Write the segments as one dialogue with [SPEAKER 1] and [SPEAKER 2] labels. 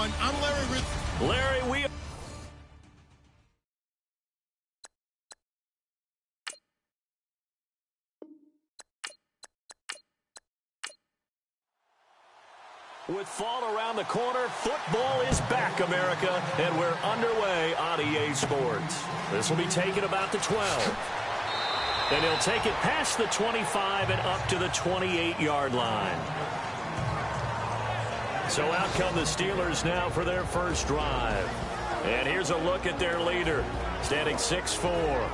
[SPEAKER 1] everyone. I'm Larry Ritz.
[SPEAKER 2] Larry, we... With fall around the corner, football is back, America, and we're underway on EA Sports. This will be taken about the 12. And he'll take it past the 25 and up to the 28-yard line. So out come the Steelers now for their first drive. And here's a look at their leader, standing 6'4".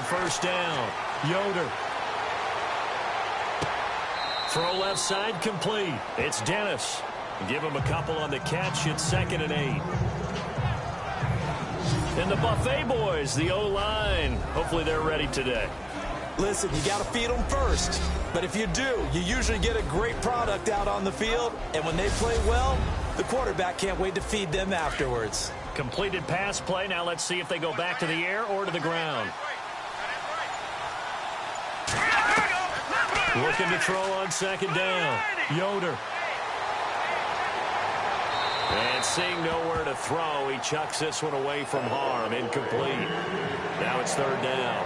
[SPEAKER 2] First down, Yoder. Throw left side complete. It's Dennis. Give him a couple on the catch. It's 2nd and 8. And the Buffet boys, the O-line. Hopefully they're ready today.
[SPEAKER 3] Listen, you got to feed them first. But if you do, you usually get a great product out on the field. And when they play well, the quarterback can't wait to feed them afterwards.
[SPEAKER 2] Completed pass play. Now let's see if they go back to the air or to the ground. Looking to throw on 2nd down. Yoder. And seeing nowhere to throw, he chucks this one away from harm. Incomplete. Now it's 3rd down.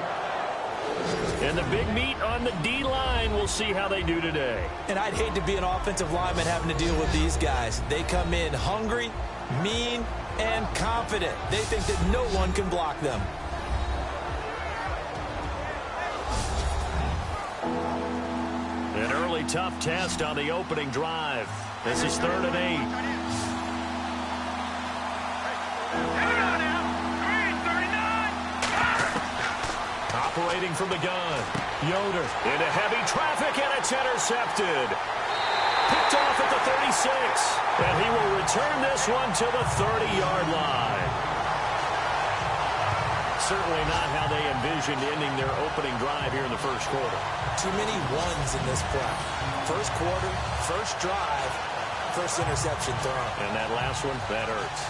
[SPEAKER 2] And the big meat on the D-line. We'll see how they do today.
[SPEAKER 3] And I'd hate to be an offensive lineman having to deal with these guys. They come in hungry, mean, and confident. They think that no one can block them.
[SPEAKER 2] An early tough test on the opening drive. This is 3rd and 8. Operating from the gun. Yoder into heavy traffic, and it's intercepted. Picked off at the 36. And he will return this one to the 30-yard line. Certainly not how they envisioned ending their opening drive here in the first quarter.
[SPEAKER 3] Too many ones in this play. First quarter, first drive, first interception thrown.
[SPEAKER 2] And that last one, that hurts.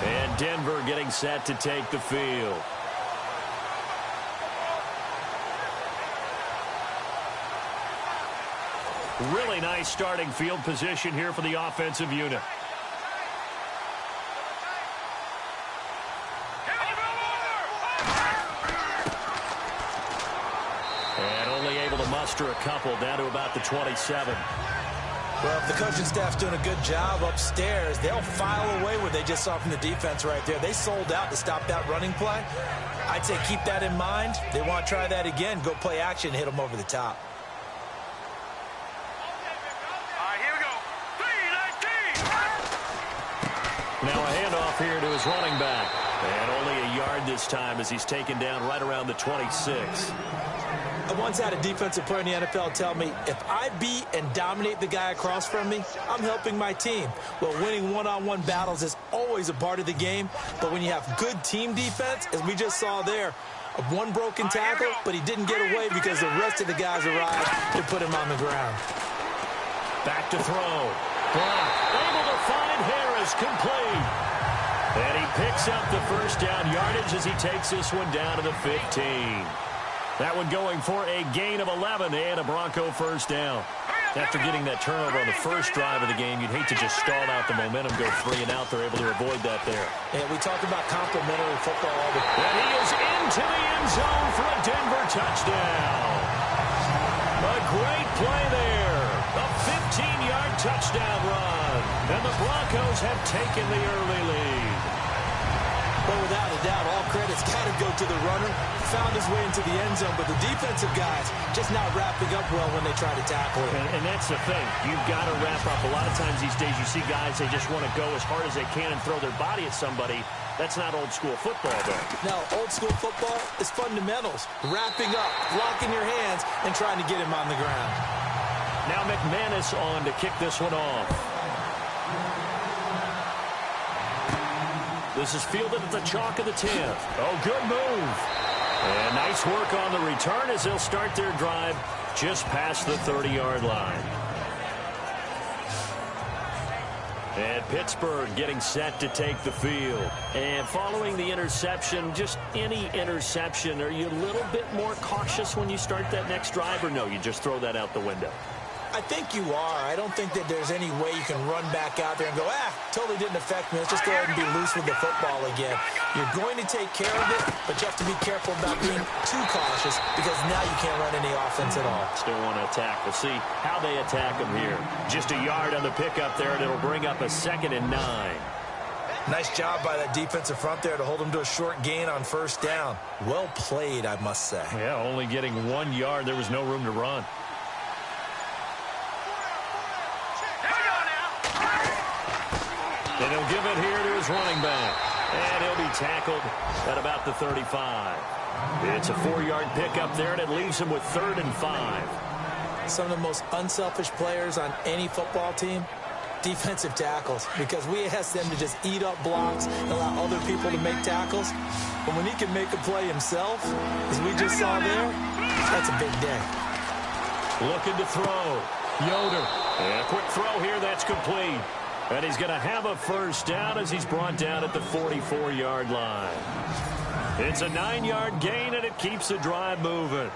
[SPEAKER 2] And Denver getting set to take the field. Really nice starting field position here for the offensive unit. And only able to muster a couple down to about the 27.
[SPEAKER 3] Well, if the coaching staff's doing a good job upstairs, they'll file away what they just saw from the defense right there. They sold out to stop that running play. I'd say keep that in mind. They want to try that again. Go play action, hit them over the top.
[SPEAKER 2] Now a handoff here to his running back. And only a yard this time as he's taken down right around the 26.
[SPEAKER 3] I once had a defensive player in the NFL tell me, if I beat and dominate the guy across from me, I'm helping my team. Well, winning one-on-one battles is always a part of the game, but when you have good team defense, as we just saw there, one broken tackle, but he didn't get away because the rest of the guys arrived to put him on the ground.
[SPEAKER 2] Back to throw. Block. Able to find Harris, complete. And he picks up the first down yardage as he takes this one down to the 15. That one going for a gain of 11 and a Bronco first down. After getting that turnover on the first drive of the game, you'd hate to just stall out the momentum, go 3 and out. They're able to avoid that there.
[SPEAKER 3] And we talked about complementary football all the time.
[SPEAKER 2] And he is into the end zone for a Denver touchdown. A great play there. A 15-yard touchdown run. And the Broncos have taken the early lead.
[SPEAKER 3] Well, without a doubt, all credit's got to go to the runner. Found his way into the end zone, but the defensive guys just not wrapping up well when they try to tackle him.
[SPEAKER 2] And that's the thing. You've got to wrap up. A lot of times these days you see guys, they just want to go as hard as they can and throw their body at somebody. That's not old school football, though.
[SPEAKER 3] No, old school football is fundamentals. Wrapping up, blocking your hands, and trying to get him on the ground.
[SPEAKER 2] Now McManus on to kick this one off. This is fielded at the chalk of the 10th. Oh, good move. And nice work on the return as they'll start their drive just past the 30-yard line. And Pittsburgh getting set to take the field. And following the interception, just any interception, are you a little bit more cautious when you start that next drive, or no, you just throw that out the window?
[SPEAKER 3] I think you are. I don't think that there's any way you can run back out there and go, totally didn't affect me. Let's just go ahead and be loose with the football again. You're going to take care of it, but you have to be careful about being too cautious because now you can't run any offense at all.
[SPEAKER 2] Still want to attack. We'll see how they attack them here. Just a yard on the pickup there, and it'll bring up a 2nd and 9.
[SPEAKER 3] Nice job by that defensive front there to hold them to a short gain on first down. Well played, I must say.
[SPEAKER 2] Yeah, only getting 1 yard. There was no room to run. And he'll give it here to his running back. And he'll be tackled at about the 35. It's a 4-yard pickup there, and it leaves him with 3rd and 5.
[SPEAKER 3] Some of the most unselfish players on any football team, defensive tackles, because we ask them to just eat up blocks and allow other people to make tackles. But when he can make a play himself, as we just saw there, that's a big day.
[SPEAKER 2] Looking to throw. Yoder. And a quick throw here, that's complete. And he's going to have a first down as he's brought down at the 44-yard line. It's a 9-yard gain, and it keeps the drive moving.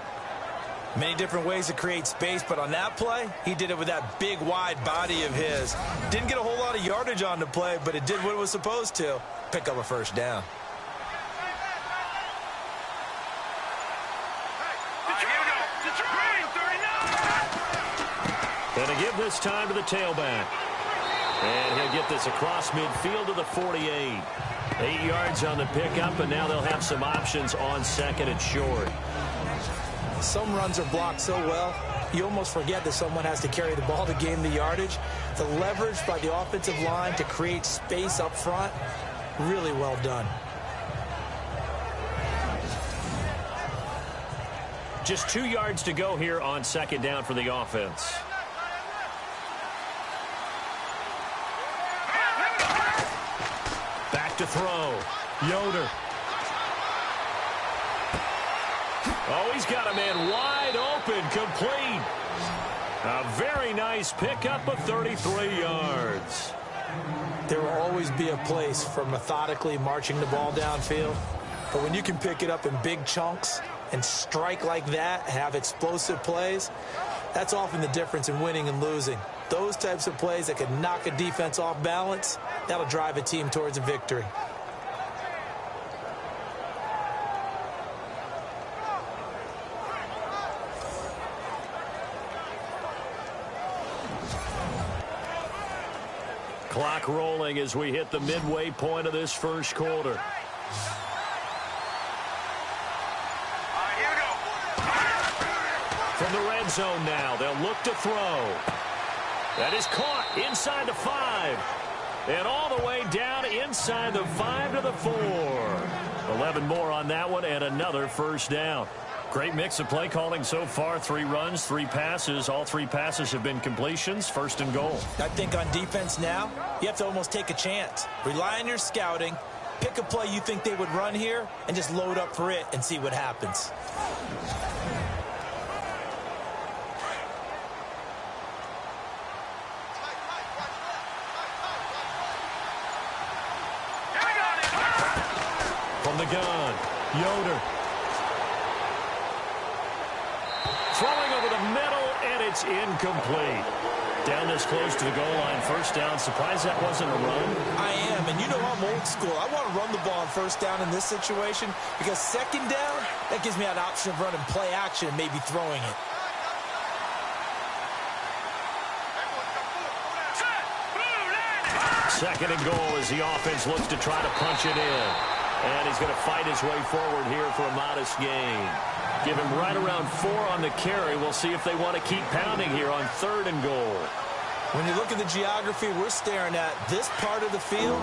[SPEAKER 3] Many different ways to create space, but on that play, he did it with that big, wide body of his. Didn't get a whole lot of yardage on the play, but it did what it was supposed to. Pick up a first down.
[SPEAKER 2] Going to give this time to the tailback. And he'll get this across midfield to the 48. 8 yards on the pickup, and now they'll have some options on 2nd and short.
[SPEAKER 3] Some runs are blocked so well, you almost forget that someone has to carry the ball to gain the yardage. The leverage by the offensive line to create space up front, really well done.
[SPEAKER 2] Just 2 yards to go here on 2nd down for the offense. To throw. Yoder. Oh, he's got a man wide open, complete. A very nice pickup of 33 yards.
[SPEAKER 3] There will always be a place for methodically marching the ball downfield, but when you can pick it up in big chunks and strike like that, have explosive plays, that's often the difference in winning and losing. Those types of plays that can knock a defense off balance, that'll drive a team towards a victory.
[SPEAKER 2] Clock rolling as we hit the midway point of this first quarter. From the red zone now, they'll look to throw. That is caught inside the 5. And all the way down inside the 5 to the 4. 11 more on that one and another first down. Great mix of play calling so far. 3 runs, 3 passes. All 3 passes have been completions. 1st and goal.
[SPEAKER 3] I think on defense now, you have to almost take a chance. Rely on your scouting. Pick a play you think they would run here and just load up for it and see what happens.
[SPEAKER 2] From the gun, Yoder. Throwing over the middle, and it's incomplete. Down this close to the goal line, first down. Surprised that wasn't a run?
[SPEAKER 3] I am, and you know I'm old school. I want to run the ball on first down in this situation because 2nd down, that gives me that option of running play action and maybe throwing it.
[SPEAKER 2] Second and goal as the offense looks to try to punch it in. And he's going to fight his way forward here for a modest gain. Give him right around 4 on the carry. We'll see if they want to keep pounding here on 3rd and goal.
[SPEAKER 3] When you look at the geography we're staring at, this part of the field,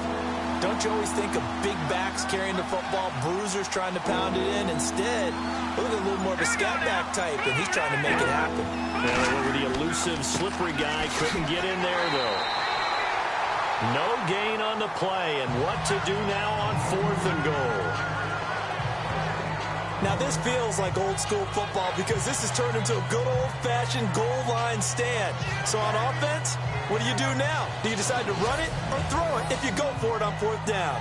[SPEAKER 3] don't you always think of big backs carrying the football, bruisers trying to pound it in? Instead, look at a little more of a scat back type, and he's trying to make it happen.
[SPEAKER 2] Yeah, the elusive, slippery guy couldn't get in there, though. No gain on the play, and what to do now on 4th and goal.
[SPEAKER 3] Now, this feels like old-school football because this has turned into a good old-fashioned goal line stand. So on offense, what do you do now? Do you decide to run it or throw it if you go for it on 4th down?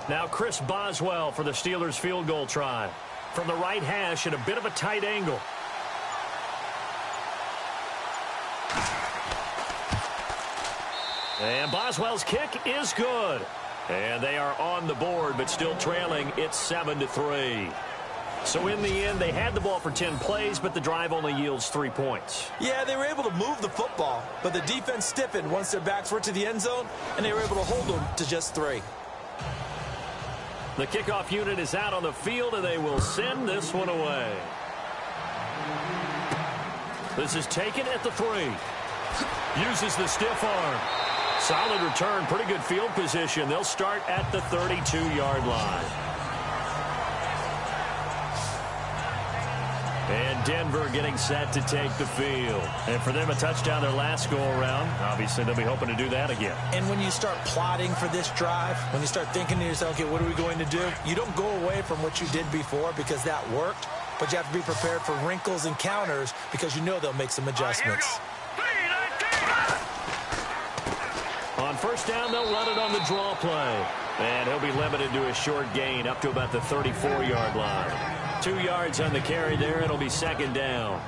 [SPEAKER 2] Now Chris Boswell for the Steelers field goal try. From the right hash at a bit of a tight angle. And Boswell's kick is good. And they are on the board, but still trailing. It's 7-3. So in the end, they had the ball for 10 plays, but the drive only yields 3 points.
[SPEAKER 3] Yeah, they were able to move the football, but the defense stiffened once their backs were to the end zone, and they were able to hold them to just 3.
[SPEAKER 2] The kickoff unit is out on the field, and they will send this one away. This is taken at the 3. Uses the stiff arm. Solid return, pretty good field position. They'll start at the 32-yard line. And Denver getting set to take the field. And for them, a touchdown their last go-around. Obviously, they'll be hoping to do that again.
[SPEAKER 3] And when you start plotting for this drive, when you start thinking to yourself, okay, what are we going to do? You don't go away from what you did before because that worked, but you have to be prepared for wrinkles and counters because you know they'll make some adjustments.
[SPEAKER 2] On 1st down, they'll run it on the draw play. And he'll be limited to a short gain up to about the 34-yard line. 2 yards on the carry there. It'll be 2nd down.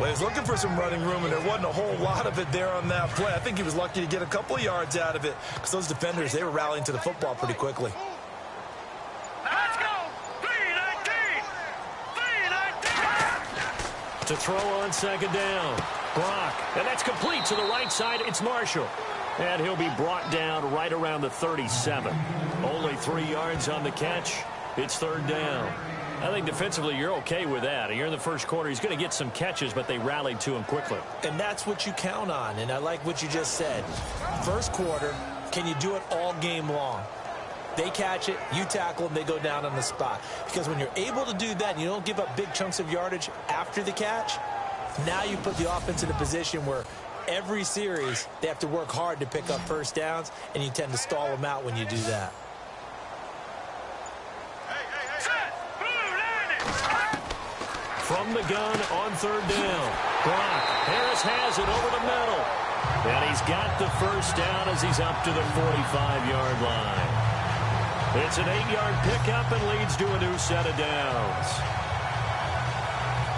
[SPEAKER 3] Well, he was looking for some running room, and there wasn't a whole lot of it there on that play. I think he was lucky to get a couple of yards out of it because those defenders, they were rallying to the football pretty quickly.
[SPEAKER 1] Let's go! 3-19! 3-19!
[SPEAKER 2] To throw on 2nd down. Brock. And that's complete to the right side. It's Marshall. And he'll be brought down right around the 37. Only 3 yards on the catch. It's 3rd down. I think defensively you're okay with that. You're in the first quarter. He's going to get some catches, but they rallied to him quickly.
[SPEAKER 3] And that's what you count on. And I like what you just said. First quarter, can you do it all game long? They catch it, you tackle them, they go down on the spot. Because when you're able to do that and you don't give up big chunks of yardage after the catch, now you put the offense in a position where every series they have to work hard to pick up 1st downs, and you tend to stall them out when you do that.
[SPEAKER 2] From the gun on 3rd down. Brock. Harris has it over the middle. And he's got the 1st down as he's up to the 45-yard line. It's an 8-yard pickup and leads to a new set of downs.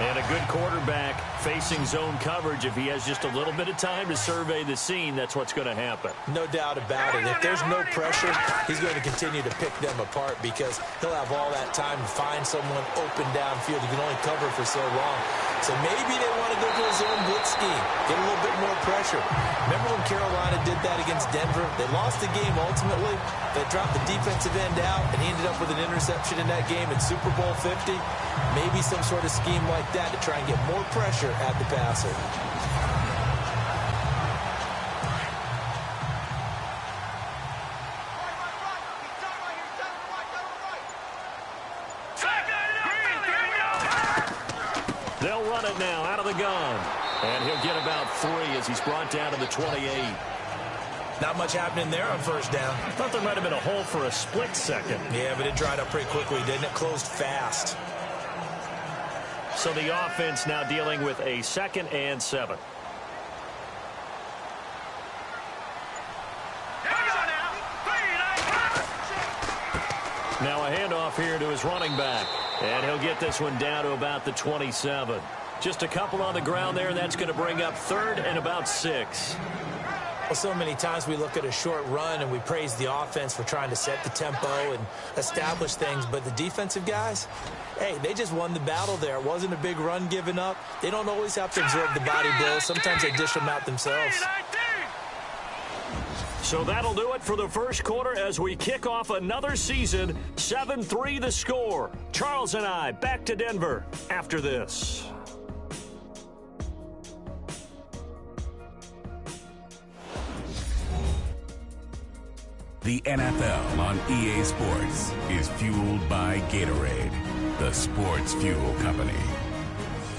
[SPEAKER 2] And a good quarterback facing zone coverage. If he has just a little bit of time to survey the scene, that's what's going to happen.
[SPEAKER 3] No doubt about it. If there's no pressure, he's going to continue to pick them apart because he'll have all that time to find someone open downfield. You can only cover for so long. So maybe they want to go to a zone blitz scheme, get a little bit more pressure. Remember when Carolina did that against Denver? They lost the game ultimately. They dropped the defensive end out, and he ended up with an interception in that game in Super Bowl 50. Maybe some sort of scheme like that to try and get more pressure at the passer.
[SPEAKER 2] They'll run it now out of the gun. And he'll get about 3 as he's brought down to the 28.
[SPEAKER 3] Not much happening there on 1st down.
[SPEAKER 2] I thought there might have been a hole for a split second.
[SPEAKER 3] Yeah, but it dried up pretty quickly, didn't it? Closed fast.
[SPEAKER 2] So the offense now dealing with a 2nd and 7. Now a handoff here to his running back. And he'll get this one down to about the 27. Just a couple on the ground there, and that's going to bring up 3rd and about 6.
[SPEAKER 3] Well, so many times we look at a short run and we praise the offense for trying to set the tempo and establish things, but the defensive guys, hey, they just won the battle there. It wasn't a big run given up. They don't always have to absorb the body blows. Sometimes they dish them out themselves.
[SPEAKER 2] So that'll do it for the first quarter as we kick off another season. 7-3 the score. Charles and I back to Denver after this.
[SPEAKER 4] The NFL on EA Sports is fueled by Gatorade, the sports fuel company.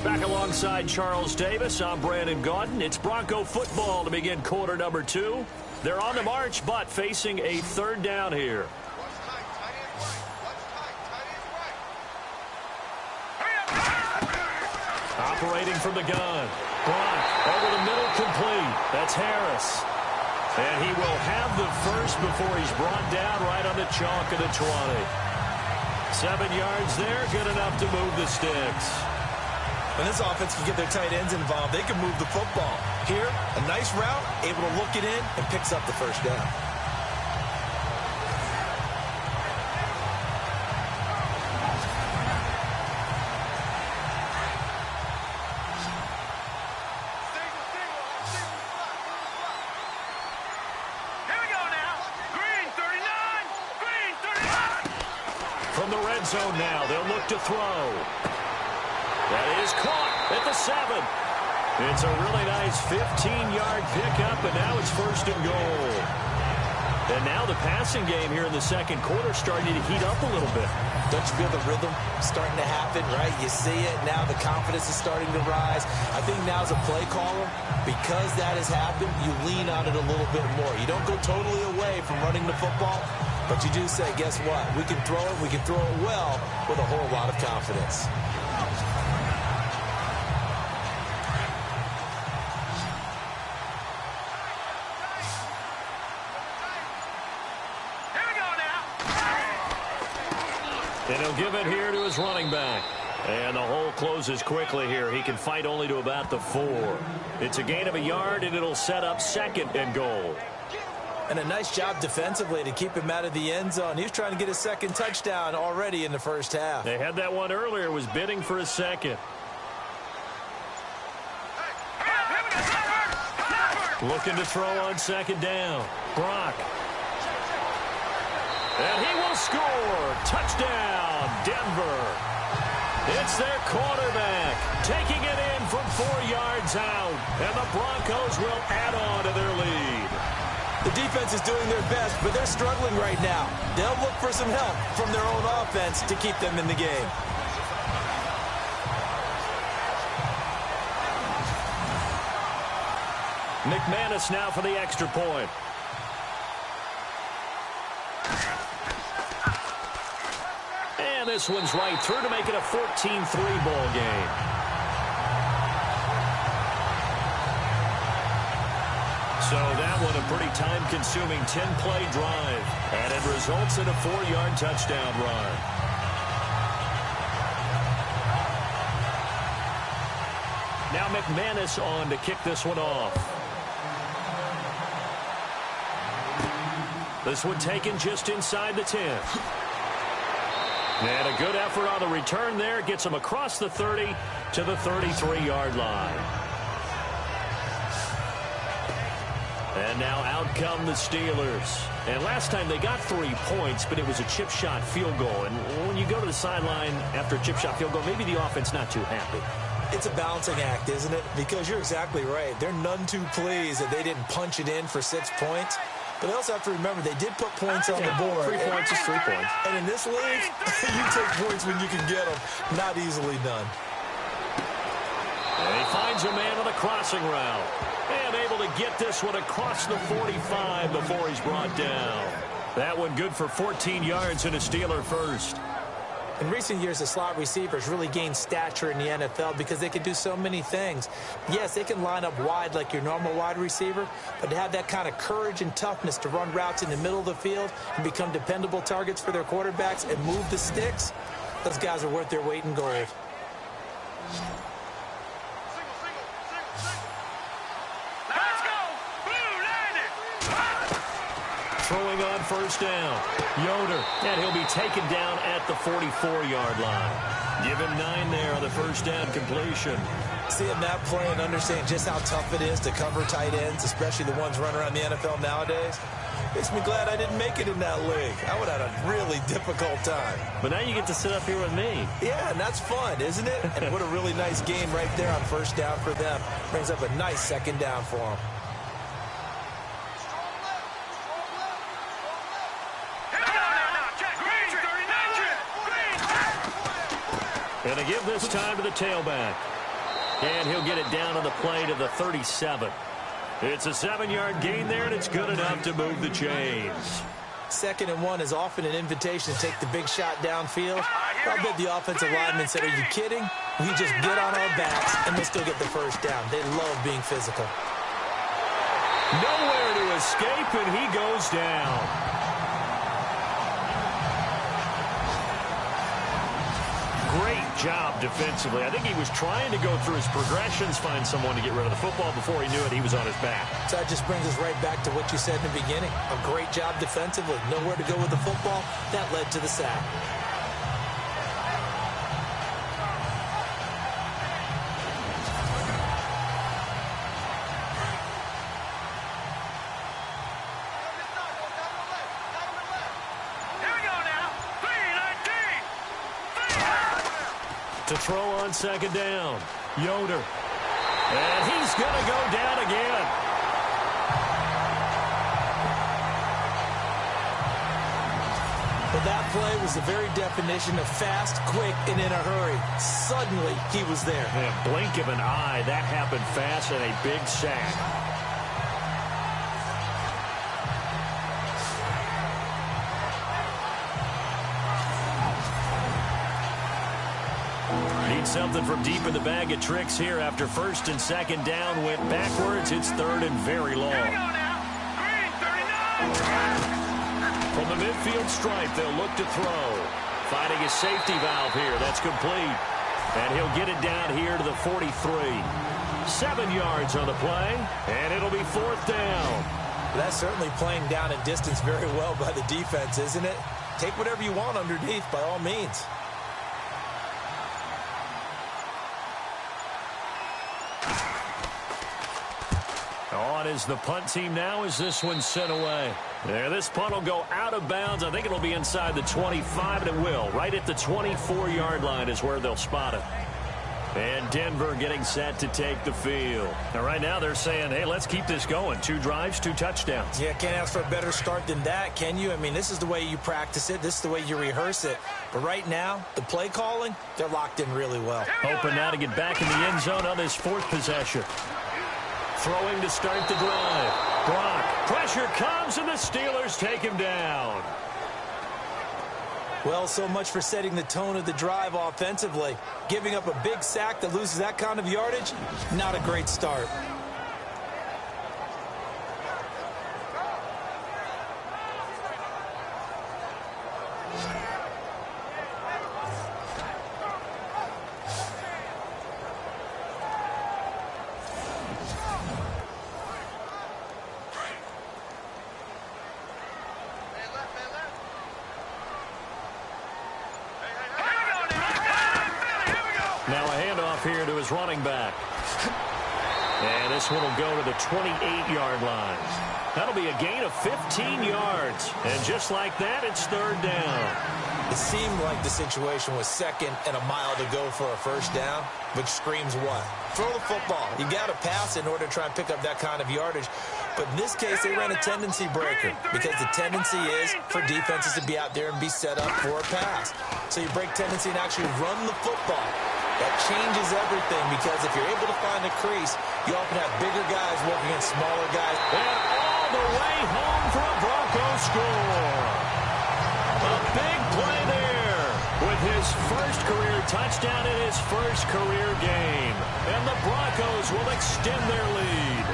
[SPEAKER 2] Back alongside Charles Davis, I'm Brandon Gaudin. It's Bronco football to begin quarter number 2. They're on the march, but facing a third down here. Operating from the gun. Block over the middle, complete. That's Harris. And he will have the first before he's brought down right on the chalk of the 20. 7 yards there, good enough to move the sticks.
[SPEAKER 3] When this offense can get their tight ends involved, they can move the football. Here, a nice route, able to look it in, and picks up the first down.
[SPEAKER 2] From the red zone now, they'll look to throw. That is caught at the 7. It's a really nice 15-yard pickup, and now it's first and goal. And now the passing game here in the second quarter starting to heat up a little bit.
[SPEAKER 3] Don't you feel the rhythm starting to happen, right? You see it. Now the confidence is starting to rise. I think now as a play caller, because that has happened, you lean on it a little bit more. You don't go totally away from running the football, but you do say, guess what? We can throw it. We can throw it well with a whole lot of confidence.
[SPEAKER 2] And he'll give it here to his running back. And the hole closes quickly here. He can fight only to about the 4. It's a gain of a yard, and it'll set up second and goal.
[SPEAKER 3] And a nice job defensively to keep him out of the end zone. He was trying to get his second touchdown already in the first half.
[SPEAKER 2] They had that one earlier, was bidding for a second. Looking to throw on second down. Brock. And he will score. Touchdown, Denver. It's their quarterback taking it in from 4 yards out. And the Broncos will add on to their lead.
[SPEAKER 3] The defense is doing their best, but they're struggling right now. They'll look for some help from their own offense to keep them in the game.
[SPEAKER 2] McManus now for the extra point. And this one's right through to make it a 14-3 ball game. So that one a pretty time-consuming 10-play drive. And it results in a 4-yard touchdown run. Now McManus on to kick this one off. This one taken just inside the 10. And a good effort on the return there. Gets him across the 30 to the 33-yard line. And now out come the Steelers. And last time they got 3 points, but it was a chip shot field goal. And when you go to the sideline after a chip shot field goal, maybe the offense not too happy.
[SPEAKER 3] It's a balancing act, isn't it? Because you're exactly right. They're none too pleased that they didn't punch it in for 6 points. But they also have to remember they did put points on the board.
[SPEAKER 2] 3 points is 3 points.
[SPEAKER 3] And in this league, you take points when you can get them. Not easily done.
[SPEAKER 2] And he finds a man on the crossing route. And able to get this one across the 45 before he's brought down. That one good for 14 yards and a Steeler first.
[SPEAKER 3] In recent years, the slot receivers really gained stature in the NFL because they can do so many things. Yes, they can line up wide like your normal wide receiver, but to have that kind of courage and toughness to run routes in the middle of the field and become dependable targets for their quarterbacks and move the sticks, those guys are worth their weight in gold.
[SPEAKER 2] Throwing on first down. Yoder. And he'll be taken down at the 44-yard line. Give him 9 there on the first down completion.
[SPEAKER 3] Seeing that play and understanding just how tough it is to cover tight ends, especially the ones running around the NFL nowadays, makes me glad I didn't make it in that league. I would have had a really difficult time.
[SPEAKER 2] But now you get to sit up here with me.
[SPEAKER 3] Yeah, and that's fun, isn't it? And what a really nice game right there on first down for them. Brings up a nice second down for them.
[SPEAKER 2] And they give this time to the tailback. And he'll get it down on the play to the 37. It's a 7-yard gain there, and it's good enough to move the chains.
[SPEAKER 3] 2nd and 1 is often an invitation to take the big shot downfield. I bet the offensive lineman said, are you kidding? We just get on our backs, and we'll still get the first down. They love being physical.
[SPEAKER 2] Nowhere to escape, and he goes down. Great job defensively. I think he was trying to go through his progressions, find someone to get rid of the football. Before he knew it, he was on his back.
[SPEAKER 3] So that just brings us right back to what you said in the beginning. A great job defensively. Nowhere to go with the football. That led to the sack.
[SPEAKER 2] To throw on 2nd down. Yoder. And he's going to go down again.
[SPEAKER 3] Well, that play was the very definition of fast, quick, and in a hurry. Suddenly, he was there.
[SPEAKER 2] Yeah, blink of an eye. That happened fast and a big sack. Something from deep in the bag of tricks here after 1st and 2nd down went backwards. It's 3rd and very long. From the midfield stripe, they'll look to throw. Finding a safety valve here. That's complete. And he'll get it down here to the 43. 7 yards on the play, and it'll be 4th down.
[SPEAKER 3] That's certainly playing down and distance very well by the defense, isn't it? Take whatever you want underneath, by all means.
[SPEAKER 2] On is the punt team now as this one's sent away. There, this punt will go out of bounds. I think it'll be inside the 25, and it will. Right at the 24-yard line is where they'll spot it. And Denver getting set to take the field. Now, right now they're saying, hey, let's keep this going. 2 drives, 2 touchdowns.
[SPEAKER 3] Yeah, can't ask for a better start than that, can you? I mean, this is the way you practice it. This is the way you rehearse it. But right now, the play calling, they're locked in really well.
[SPEAKER 2] Hoping now to get back in the end zone on this 4th possession. Throwing to start the drive. Brock. Pressure comes, and the Steelers take him down.
[SPEAKER 3] Well, so much for setting the tone of the drive offensively. Giving up a big sack that loses that kind of yardage, not a great start.
[SPEAKER 2] Now a handoff here to his running back. And this one will go to the 28-yard line. That'll be a gain of 15 yards. And just like that, it's 3rd down.
[SPEAKER 3] It seemed like the situation was 2nd and a mile to go for a 1st down, which screams what? Throw the football. You got to pass in order to try and pick up that kind of yardage. But in this case, they ran a tendency breaker because the tendency is for defenses to be out there and be set up for a pass. So you break tendency and actually run the football. That changes everything because if you're able to find a crease, you often have bigger guys working against smaller guys.
[SPEAKER 2] And all the way home for a Broncos score. A big play there with his first career touchdown in his first career game. And the Broncos will extend their lead.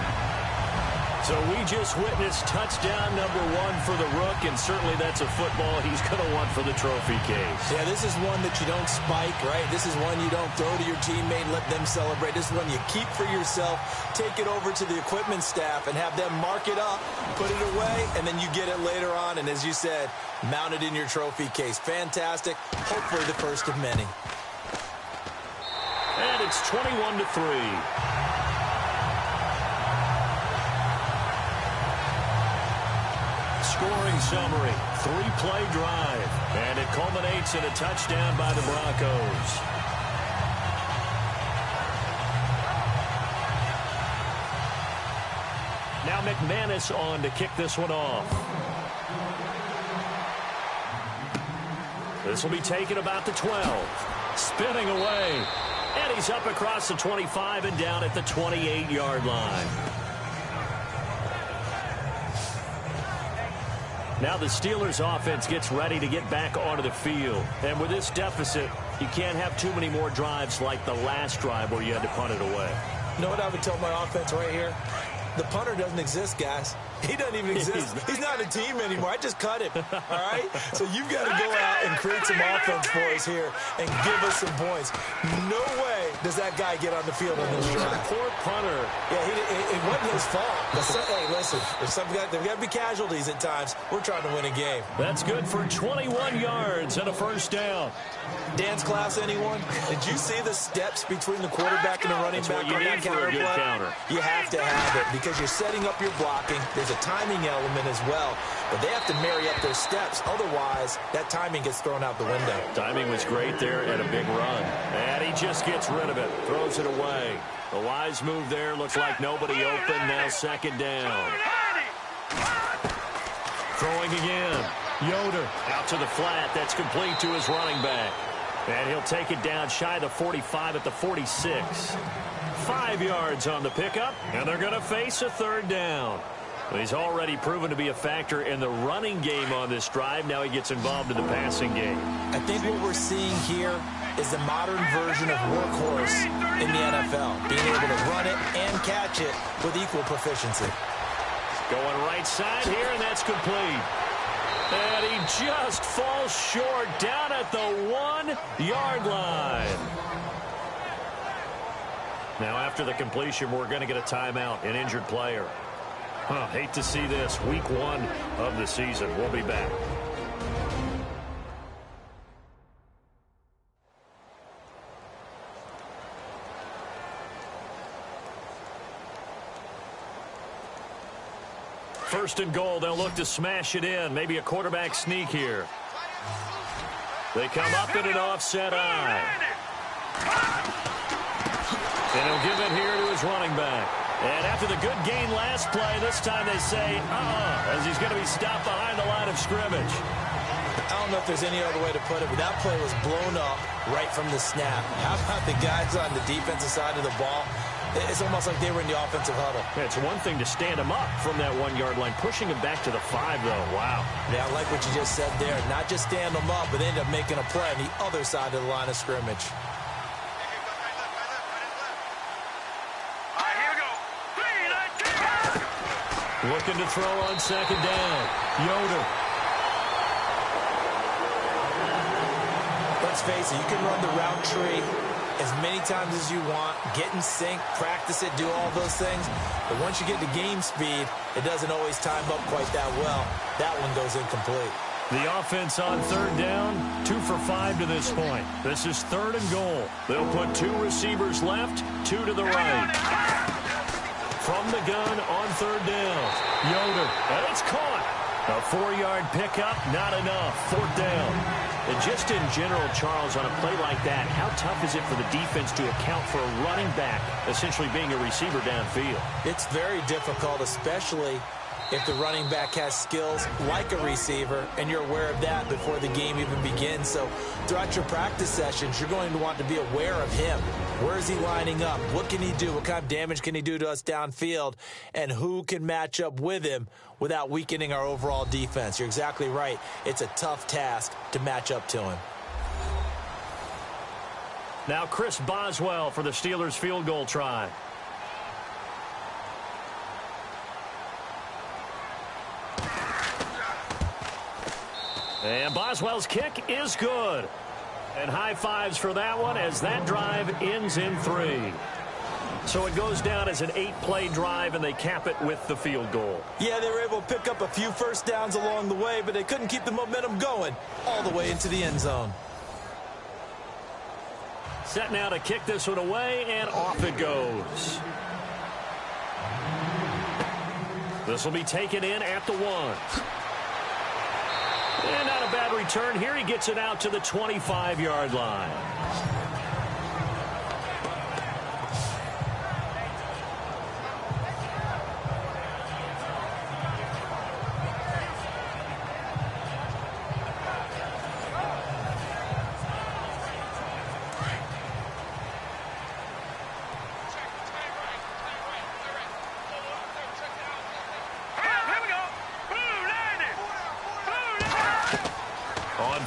[SPEAKER 2] So we just witnessed touchdown number 1 for the Rook, and certainly that's a football he's going to want for the trophy case.
[SPEAKER 3] Yeah, this is one that you don't spike, right? This is one you don't throw to your teammate and let them celebrate. This is one you keep for yourself, take it over to the equipment staff, and have them mark it up, put it away, and then you get it later on, and as you said, mount it in your trophy case. Fantastic. Hopefully the first of many.
[SPEAKER 2] And it's 21-3. Scoring summary, 3-play drive, and it culminates in a touchdown by the Broncos. Now McManus on to kick this one off. This will be taken about the 12. Spinning away. And he's up across the 25 and down at the 28-yard line. Now the Steelers offense gets ready to get back onto the field. And with this deficit, you can't have too many more drives like the last drive where you had to punt it away.
[SPEAKER 3] You know what I would tell my offense right here? The punter doesn't exist, guys. He doesn't even exist. He's not a team anymore. I just cut him, all right? So you've got to go out and create some offense for us here and give us some points. No way does that guy get on the field on this drive.
[SPEAKER 2] Poor punter.
[SPEAKER 3] Yeah, it wasn't his fault. Hey, listen, there's got to be casualties at times. We're trying to win a game.
[SPEAKER 2] That's good for 21 yards and a first down.
[SPEAKER 3] Dance class, anyone? Did you see the steps between the quarterback and the running back on that counter play? You have to have it because you're setting up your blocking. There's a timing element as well, but they have to marry up their steps. Otherwise, that timing gets thrown out the window.
[SPEAKER 2] Timing was great there and a big run. And he just gets rid of it, throws it away. The wise move there. Looks like nobody open. Now second down. Throwing again. Yoder out to the flat. That's complete to his running back. And he'll take it down shy of the 45 at the 46. 5 yards on the pickup, and they're going to face a third down. He's already proven to be a factor in the running game on this drive. Now he gets involved in the passing game.
[SPEAKER 3] I think what we're seeing here is the modern version of workhorse in the NFL, being able to run it and catch it with equal proficiency.
[SPEAKER 2] Going right side here, and that's complete. And he just falls short down at the 1-yard line. Now after the completion, we're going to get a timeout, an injured player. Hate to see this. Week 1 of the season. We'll be back. First and goal, they'll look to smash it in. Maybe a quarterback sneak here. They come up in an offset eye. And he'll give it here to his running back. And after the good gain last play, this time they say, as he's going to be stopped behind the line of scrimmage.
[SPEAKER 3] I don't know if there's any other way to put it, but that play was blown up right from the snap. How about the guys on the defensive side of the ball? It's almost like they were in the offensive huddle.
[SPEAKER 2] Yeah, it's one thing to stand him up from that 1-yard line. Pushing him back to the 5, though. Wow.
[SPEAKER 3] Yeah, I like what you just said there. Not just stand them up, but end up making a play on the other side of the line of scrimmage.
[SPEAKER 2] Looking to throw on second down. Yoder.
[SPEAKER 3] Let's face it, you can run the route tree as many times as you want, get in sync, practice it, do all those things. But once you get to game speed, it doesn't always time up quite that well. That one goes incomplete.
[SPEAKER 2] The offense on third down, 2 for 5 to this point. This is third and goal. They'll put 2 receivers left, 2 to the right. From the gun on third down. Yoder, and it's caught. A 4-yard pickup, not enough. Fourth down. And just in general, Charles, on a play like that, how tough is it for the defense to account for a running back essentially being a receiver downfield?
[SPEAKER 3] It's very difficult, especially if the running back has skills like a receiver, and you're aware of that before the game even begins. So throughout your practice sessions, you're going to want to be aware of him. Where is he lining up? What can he do? What kind of damage can he do to us downfield? And who can match up with him without weakening our overall defense? You're exactly right. It's a tough task to match up to him.
[SPEAKER 2] Now Chris Boswell for the Steelers field goal try. And Boswell's kick is good. And high fives for that one as that drive ends in 3. So it goes down as an 8-play drive, and they cap it with the field goal.
[SPEAKER 3] Yeah, they were able to pick up a few first downs along the way, but they couldn't keep the momentum going all the way into the end zone.
[SPEAKER 2] Set now to kick this one away, and off it goes. This will be taken in at the 1. And not a bad return here. He gets it out to the 25-yard line.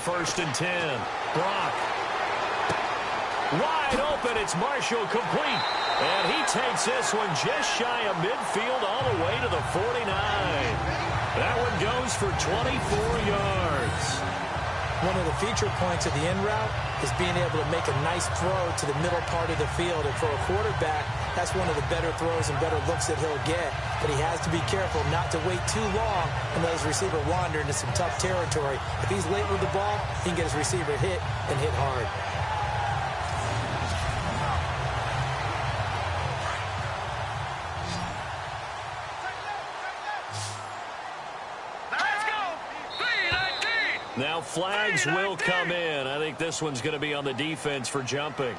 [SPEAKER 2] 1st and 10. Brock. Wide open. It's Marshall complete. And he takes this one just shy of midfield all the way to the 49. That one goes for 24 yards.
[SPEAKER 3] One of the feature points of the in route is being able to make a nice throw to the middle part of the field. And for a quarterback, that's one of the better throws and better looks that he'll get. But he has to be careful not to wait too long and let his receiver wander into some tough territory. If he's late with the ball, he can get his receiver hit and hit hard.
[SPEAKER 2] Now flags will come in. I think this one's going to be on the defense for jumping.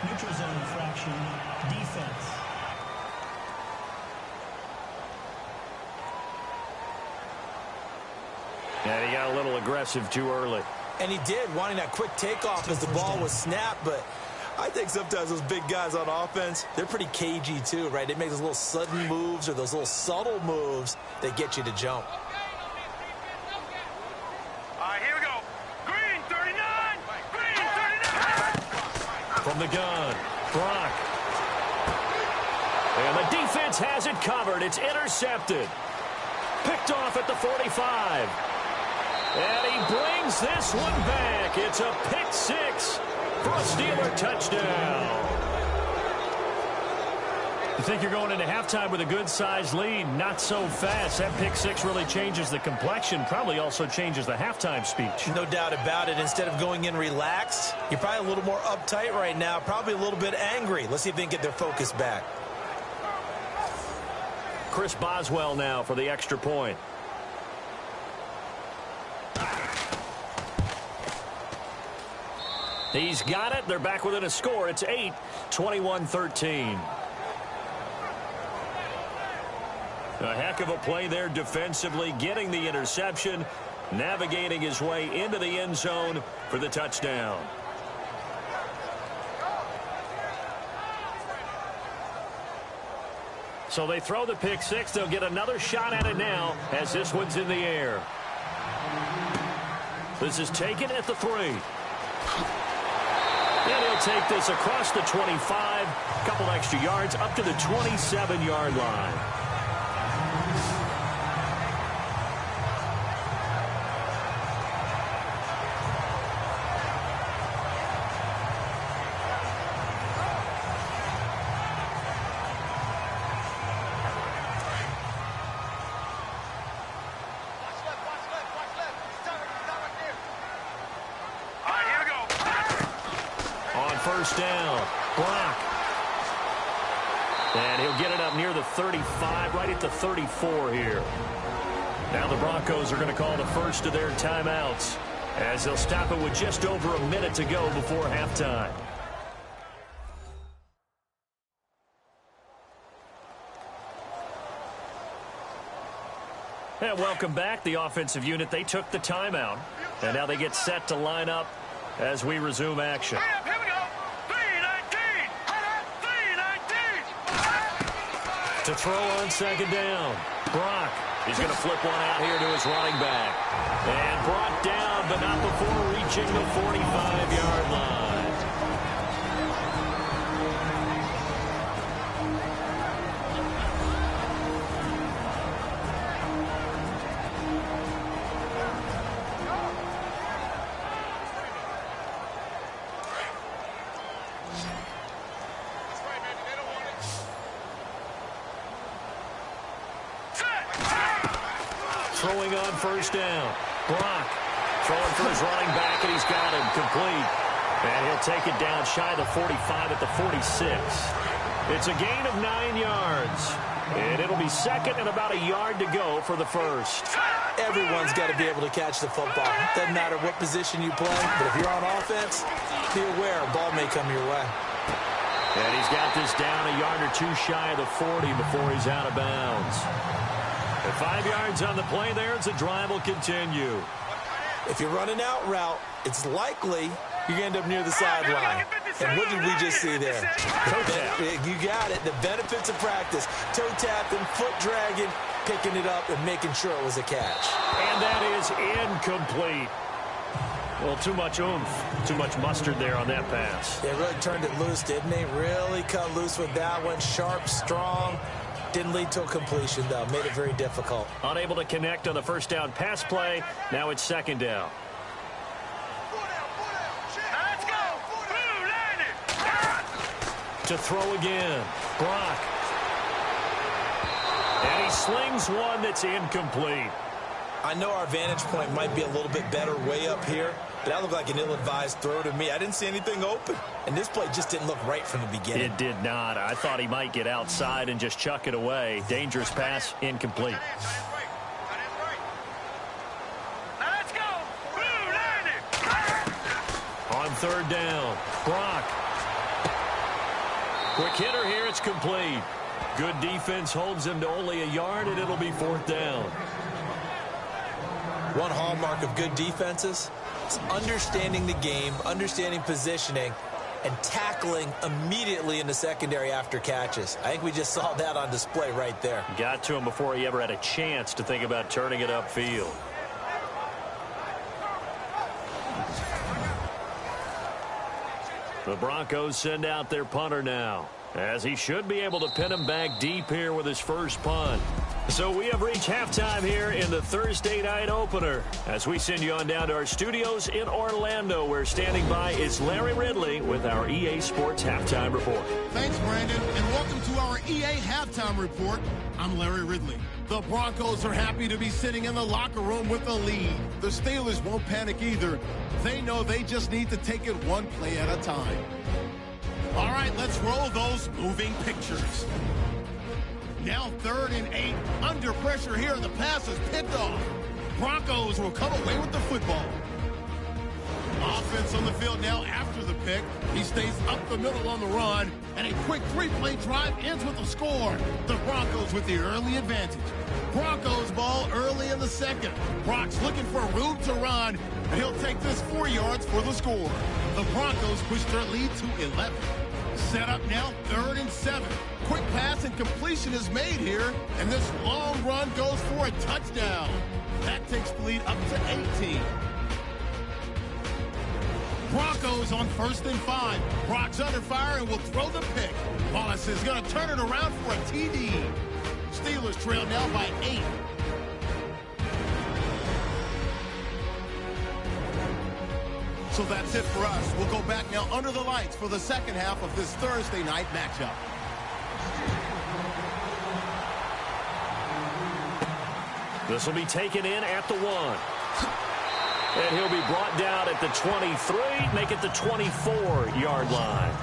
[SPEAKER 5] Neutral zone infraction, defense.
[SPEAKER 2] And he got a little aggressive too early.
[SPEAKER 3] And he did, wanting that quick takeoff as the ball was snapped. But I think sometimes those big guys on offense, they're pretty cagey too, right? They make those little sudden moves or those little subtle moves that get you to jump.
[SPEAKER 1] Here we go. Green 39. Green 39.
[SPEAKER 2] From the gun, Brock. And the defense has it covered. It's intercepted. Picked off at the 45. And he brings this one back. It's a pick six for a Steeler touchdown. You think you're going into halftime with a good-sized lead? Not so fast. That pick six really changes the complexion, probably also changes the halftime speech.
[SPEAKER 3] No doubt about it. Instead of going in relaxed, you're probably a little more uptight right now, probably a little bit angry. Let's see if they can get their focus back.
[SPEAKER 2] Chris Boswell now for the extra point. He's got it. They're back within a score. It's 8, 21-13. A heck of a play there defensively, getting the interception, navigating his way into the end zone for the touchdown. So they throw the pick six. They'll get another shot at it now as this one's in the air. This is taken at the 3. And he'll take this across the 25, a couple extra yards up to the 27-yard line. First down, Brock. And he'll get it up near the 35, right at the 34 here. Now the Broncos are going to call the first of their timeouts as they'll stop it with just over a minute to go before halftime. And welcome back. The offensive unit, they took the timeout. And now they get set to line up as we resume action.
[SPEAKER 1] Here we go. 3-19. 3-19.
[SPEAKER 2] To throw on second down. Brock. He's going to flip one out here to his running back. And brought down, but not before reaching the 45-yard line. Throwing on first down. Brock throwing for his running back, and he's got him complete. And he'll take it down shy of the 45 at the 46. It's a gain of 9 yards. And it'll be second and about a yard to go for the first.
[SPEAKER 3] Everyone's got to be able to catch the football. Doesn't matter what position you play, but if you're on offense, be aware a ball may come your way.
[SPEAKER 2] And he's got this down a yard or two shy of the 40 before he's out of bounds. At 5 yards on the play there, as the drive will continue.
[SPEAKER 3] If you're running out route, it's likely you're going to end up near the sideline. And what did we just see there?
[SPEAKER 2] Toe tap.
[SPEAKER 3] You got it. The benefits of practice. Toe tapping, foot dragging, picking it up, and making sure it was a catch.
[SPEAKER 2] And that is incomplete. Well, too much oomph, too much mustard there on that pass.
[SPEAKER 3] They really turned it loose, didn't they? Really cut loose with that one. Sharp, strong. Didn't lead to a completion, though. Made it very difficult.
[SPEAKER 2] Unable to connect on the first down pass play. Now it's second down.
[SPEAKER 1] Let's go. Blue landed.
[SPEAKER 2] To throw again. Brock. And he slings one that's incomplete.
[SPEAKER 3] I know our vantage point might be a little bit better way up here, but that looked like an ill-advised throw to me. I didn't see anything open, and this play just didn't look right from the beginning.
[SPEAKER 2] It did not. I thought he might get outside and just chuck it away. Dangerous pass, incomplete.
[SPEAKER 1] Let's go. Blue landed.
[SPEAKER 2] On third down, Brock. Quick hitter here, it's complete. Good defense holds him to only a yard, and it'll be fourth down.
[SPEAKER 3] One hallmark of good defenses is understanding the game, understanding positioning, and tackling immediately in the secondary after catches. I think we just saw that on display right there.
[SPEAKER 2] Got to him before he ever had a chance to think about turning it upfield. The Broncos send out their punter now, as he should be able to pin him back deep here with his first punt. So we have reached halftime here in the Thursday night opener as we send you on down to our studios in Orlando, where standing by is Larry Ridley with our EA Sports Halftime Report.
[SPEAKER 6] Thanks, Brandon, and welcome to our EA Halftime Report. I'm Larry Ridley. The Broncos are happy to be sitting in the locker room with a lead. The Steelers won't panic either. They know they just need to take it one play at a time. All right, let's roll those moving pictures. Now 3rd and 8. Under pressure here, and the pass is picked off. Broncos will come away with the football. Offense on the field now after the pick. He stays up the middle on the run, and a quick 3-play drive ends with a score. The Broncos with the early advantage. Broncos ball early in the second. Brock's looking for room to run, and he'll take this 4 yards for the score. The Broncos push their lead to 11. Set up now 3rd and 7. Quick pass and completion is made here, and this long run goes for a touchdown. That takes the lead up to 18. Broncos on 1st and 5. Brock's under fire and will throw the pick. Wallace is going to turn it around for a TD. Steelers trail now by 8. So that's it for us. We'll go back now under the lights for the second half of this Thursday night matchup.
[SPEAKER 2] This will be taken in at the 1. And he'll be brought down at the 23, make it the 24-yard line.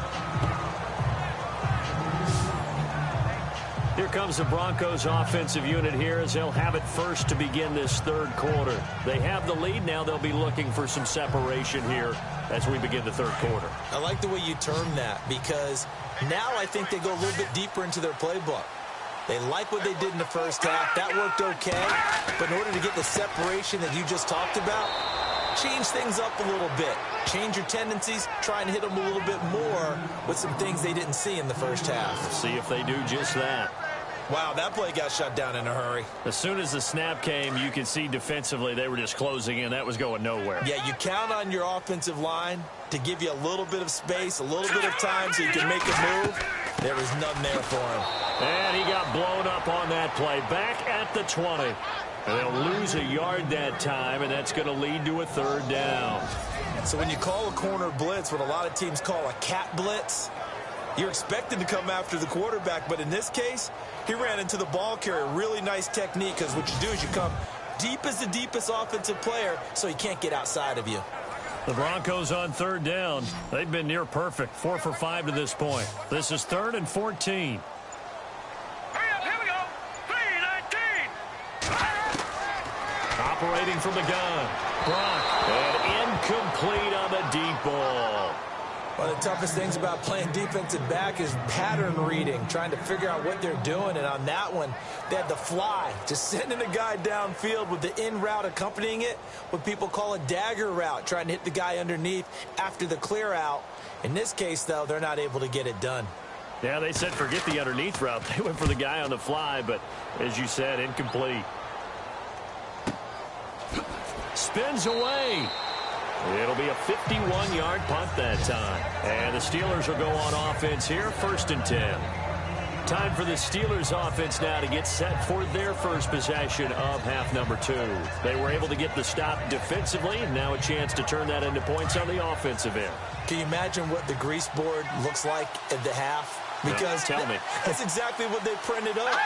[SPEAKER 2] Here comes the Broncos offensive unit here as they'll have it first to begin this third quarter. They have the lead. Now they'll be looking for some separation here as we begin the third quarter.
[SPEAKER 3] I like the way you term that, because now I think they go a little bit deeper into their playbook. They like what they did in the first half. That worked okay. But in order to get the separation that you just talked about, change things up a little bit. Change your tendencies. Try and hit them a little bit more with some things they didn't see in the first half.
[SPEAKER 2] See if they do just that.
[SPEAKER 3] Wow, that play got shut down in a hurry.
[SPEAKER 2] As soon as the snap came, you could see defensively they were just closing in. That was going nowhere.
[SPEAKER 3] Yeah, you count on your offensive line to give you a little bit of space, a little bit of time so you can make a move. There was none there for him.
[SPEAKER 2] And he got blown up on that play. Back at the 20. And they'll lose a yard that time, and that's going to lead to a third down.
[SPEAKER 3] So when you call a corner blitz, what a lot of teams call a cat blitz, you're expected to come after the quarterback. But in this case, he ran into the ball carrier. Really nice technique, because what you do is you come deep as the deepest offensive player so he can't get outside of you.
[SPEAKER 2] The Broncos on third down. They've been near perfect. 4 for 5 to this point. This is 3rd and 14.
[SPEAKER 1] Hurry up, here we go. 3-19.
[SPEAKER 2] Operating from the gun. Brock. And incomplete on the deep ball.
[SPEAKER 3] One of the toughest things about playing defensive back is pattern reading, trying to figure out what they're doing. And on that one, they had the fly, just sending a guy downfield with the in route accompanying it, what people call a dagger route, trying to hit the guy underneath after the clear out. In this case, though, they're not able to get it done.
[SPEAKER 2] Yeah, they said forget the underneath route. They went for the guy on the fly, but as you said, incomplete. Spins away. It'll be a 51-yard punt that time. And the Steelers will go on offense here, 1st and 10. Time for the Steelers offense now to get set for their first possession of half number 2. They were able to get the stop defensively. Now a chance to turn that into points on the offensive end.
[SPEAKER 3] Can you imagine what the grease board looks like at the half? Because
[SPEAKER 2] tell me.
[SPEAKER 3] That's exactly what they printed up.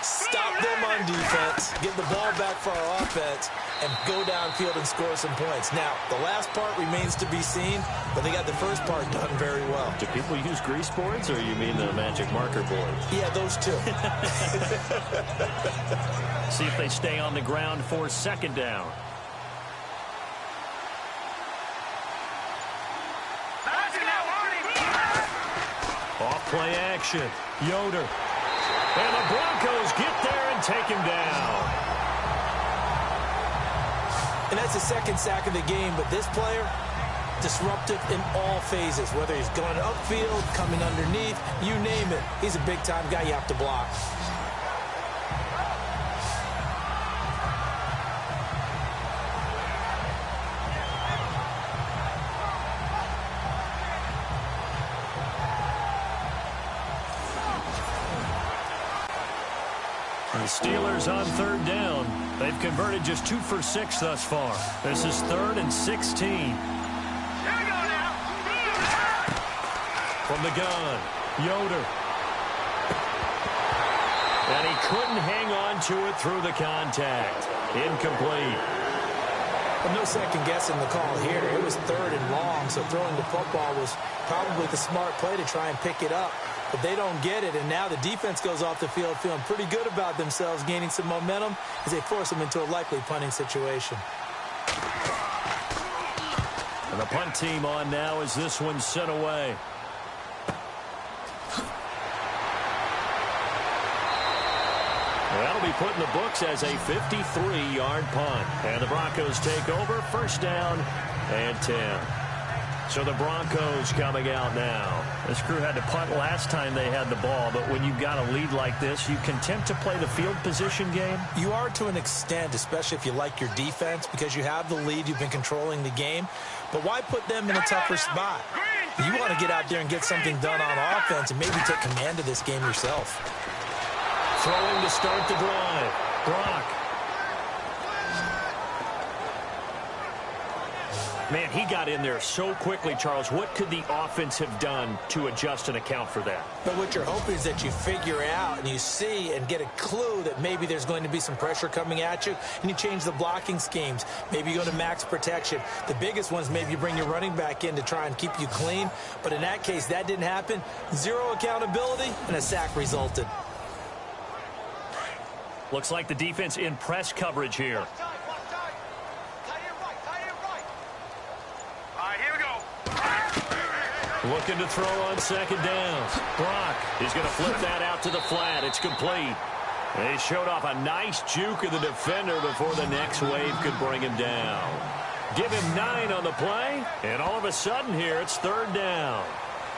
[SPEAKER 3] Stop them on defense, get the ball back for our offense, and go downfield and score some points. Now, the last part remains to be seen, but they got the first part done very well.
[SPEAKER 2] Do people use grease boards, or you mean the magic marker boards?
[SPEAKER 3] Yeah, those two.
[SPEAKER 2] See if they stay on the ground for 2nd down. Off play action. Yoder. And the Broncos get there and take him down.
[SPEAKER 3] And that's the 2nd sack of the game, but this player, disruptive in all phases, whether he's going upfield, coming underneath, you name it. He's a big-time guy you have to block.
[SPEAKER 2] The Steelers on 3rd down. They've converted just 2 for 6 thus far. This is 3rd and 16. From the gun, Yoder. And he couldn't hang on to it through the contact. Incomplete.
[SPEAKER 3] Well, no second guessing the call here. It was 3rd and long, so throwing the football was probably the smart play to try and pick it up. But they don't get it, and now the defense goes off the field feeling pretty good about themselves, gaining some momentum as they force them into a likely punting situation.
[SPEAKER 2] And the punt team on now as this one's sent away. That'll be put in the books as a 53-yard punt. And the Broncos take over, 1st down and 10. So the Broncos coming out now. This crew had to punt last time they had the ball, but when you've got a lead like this, you content to play the field position game?
[SPEAKER 3] You are to an extent, especially if you like your defense, because you have the lead, you've been controlling the game. But why put them in a tougher spot? You want to get out there and get something done on offense and maybe take command of this game yourself.
[SPEAKER 2] Throwing to start the drive. Brock. Man, he got in there so quickly, Charles. What could the offense have done to adjust and account for that?
[SPEAKER 3] But what you're hoping is that you figure out and you see and get a clue that maybe there's going to be some pressure coming at you, and you change the blocking schemes. Maybe you go to max protection. The biggest ones, maybe you bring your running back in to try and keep you clean. But in that case, that didn't happen. Zero accountability, and a sack resulted.
[SPEAKER 2] Looks like the defense in press coverage here. Looking to throw on 2nd down. Brock is going to flip that out to the flat. It's complete. They showed off a nice juke of the defender before the next wave could bring him down. Give him 9 on the play, and all of a sudden here it's 3rd down.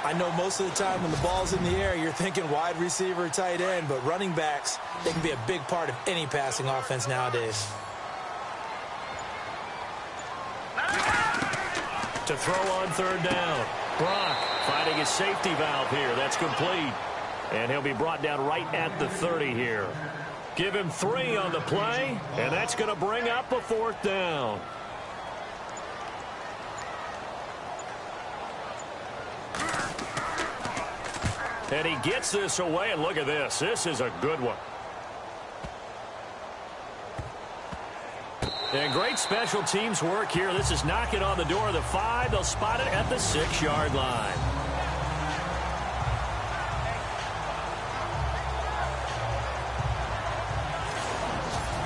[SPEAKER 3] I know most of the time when the ball's in the air, you're thinking wide receiver, tight end, but running backs, they can be a big part of any passing offense nowadays.
[SPEAKER 2] To throw on 3rd down. Brock finding his safety valve here. That's complete. And he'll be brought down right at the 30 here. Give him 3 on the play, and that's going to bring up a 4th down. And he gets this away, and look at this. This is a good one. And great special teams work here. This is knocking on the door of the 5. They'll spot it at the 6-yard line.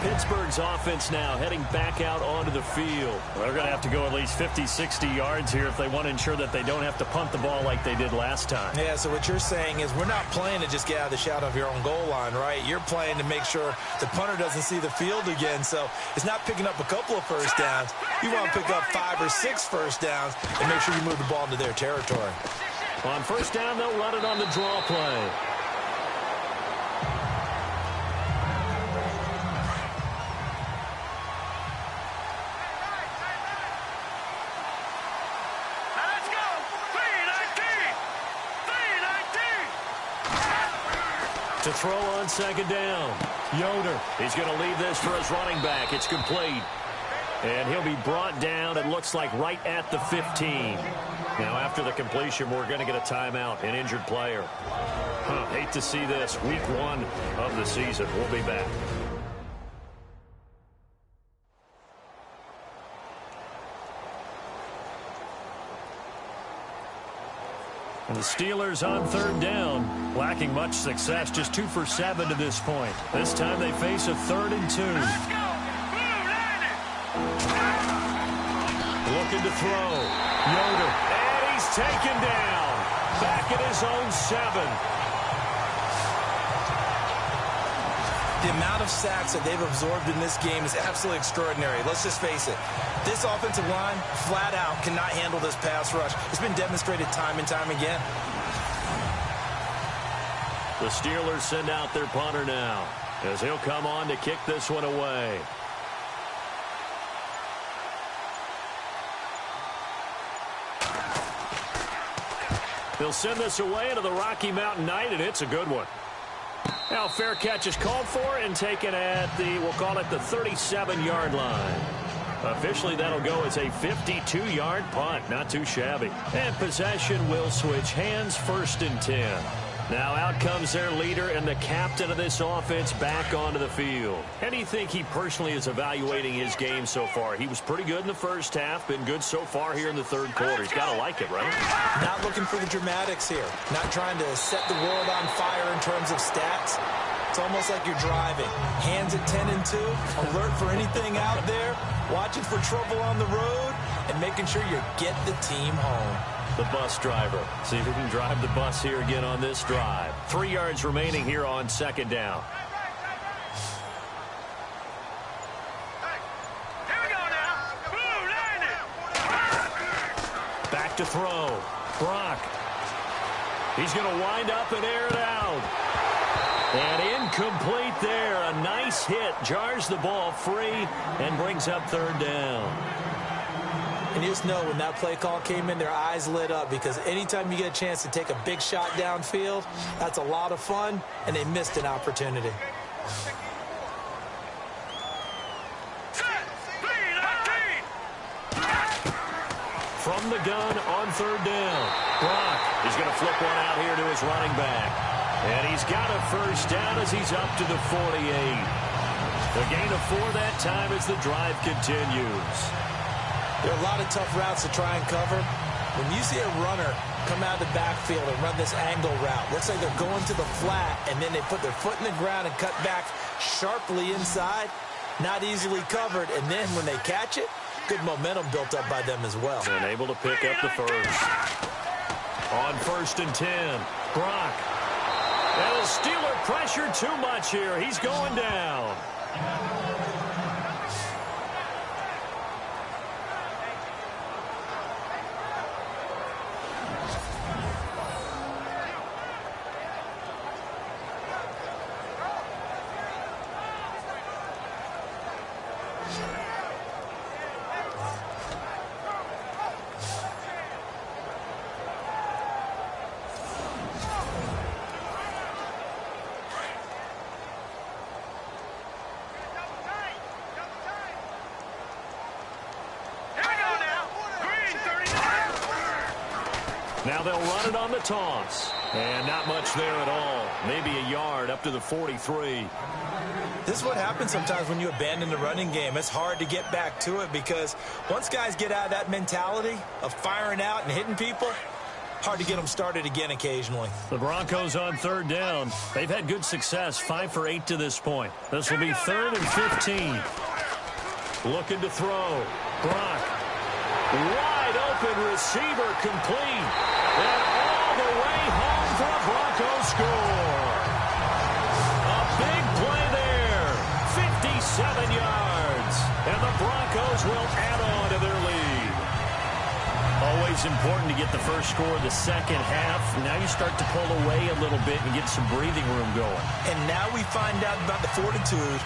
[SPEAKER 2] Pittsburgh's offense now heading back out onto the field. They're going to have to go at least 50, 60 yards here if they want to ensure that they don't have to punt the ball like they did last time.
[SPEAKER 3] Yeah, so what you're saying is we're not playing to just get out of the shadow of your own goal line, right? You're playing to make sure the punter doesn't see the field again. So it's not picking up a couple of first downs. You want to pick up 5 or 6 first downs and make sure you move the ball into their territory.
[SPEAKER 2] On 1st down, they'll run it on the draw play. To throw on second down. Yoder. He's going to leave this for his running back. It's complete. And he'll be brought down, it looks like, right at the 15. Now, after the completion, we're going to get a timeout, an injured player. Hate to see this. Week 1 of the season. We'll be back. And the Steelers on third down, lacking much success, just 2 for 7 to this point. This time they face a 3rd and 2.
[SPEAKER 1] Let's go.
[SPEAKER 2] Looking to throw. Yoder. And he's taken down. Back at his own 7.
[SPEAKER 3] The amount of sacks that they've absorbed in this game is absolutely extraordinary. Let's just face it. This offensive line, flat out, cannot handle this pass rush. It's been demonstrated time and time again.
[SPEAKER 2] The Steelers send out their punter now, as he'll come on to kick this one away. He'll send this away into the Rocky Mountain Night, and it's a good one. Now, fair catch is called for and taken at the, we'll call it the 37-yard line. Officially, that'll go as a 52-yard punt. Not too shabby. And possession will switch hands, 1st and 10. Now out comes their leader and the captain of this offense back onto the field. How do you think he personally is evaluating his game so far? He was pretty good in the first half, been good so far here in the 3rd quarter. He's got to like it, right?
[SPEAKER 3] Not looking for the dramatics here. Not trying to set the world on fire in terms of stats. It's almost like you're driving. Hands at 10 and 2, alert for anything out there, watching for trouble on the road, and making sure you get the team home.
[SPEAKER 2] The bus driver. See if he can drive the bus here again on this drive. 3 yards remaining here on 2nd down.
[SPEAKER 1] Here we go now. Blue, land it.
[SPEAKER 2] Back to throw. Brock. He's going to wind up and air it out. And incomplete there. A nice hit. Jars the ball free and brings up 3rd down.
[SPEAKER 3] And you just know when that play call came in, their eyes lit up, because anytime you get a chance to take a big shot downfield, that's a lot of fun, and they missed an opportunity.
[SPEAKER 2] From the gun on 3rd down. Brock is going to flip one out here to his running back. And he's got a 1st down as he's up to the 48. The gain of 4 that time as the drive continues.
[SPEAKER 3] There are a lot of tough routes to try and cover. When you see a runner come out of the backfield and run this angle route, looks like they're going to the flat, and then they put their foot in the ground and cut back sharply inside. Not easily covered, and then when they catch it, good momentum built up by them as well.
[SPEAKER 2] And able to pick up the 1st. On 1st and 10, Brock. And the Steeler pressure too much here. He's going down. Now they'll run it on the toss. And not much there at all. Maybe a yard up to the 43.
[SPEAKER 3] This is what happens sometimes when you abandon the running game. It's hard to get back to it, because once guys get out of that mentality of firing out and hitting people, hard to get them started again occasionally.
[SPEAKER 2] The Broncos on 3rd down. They've had good success, 5 for 8 to this point. This will be 3rd and 15. Looking to throw. Brock. Wide open receiver, complete. And all the way home for a Broncos score. A big play there. 57 yards. And the Broncos will add on to their lead. Always important to get the first score of the second half. Now you start to pull away a little bit and get some breathing room going.
[SPEAKER 3] And now we find out about the fortitude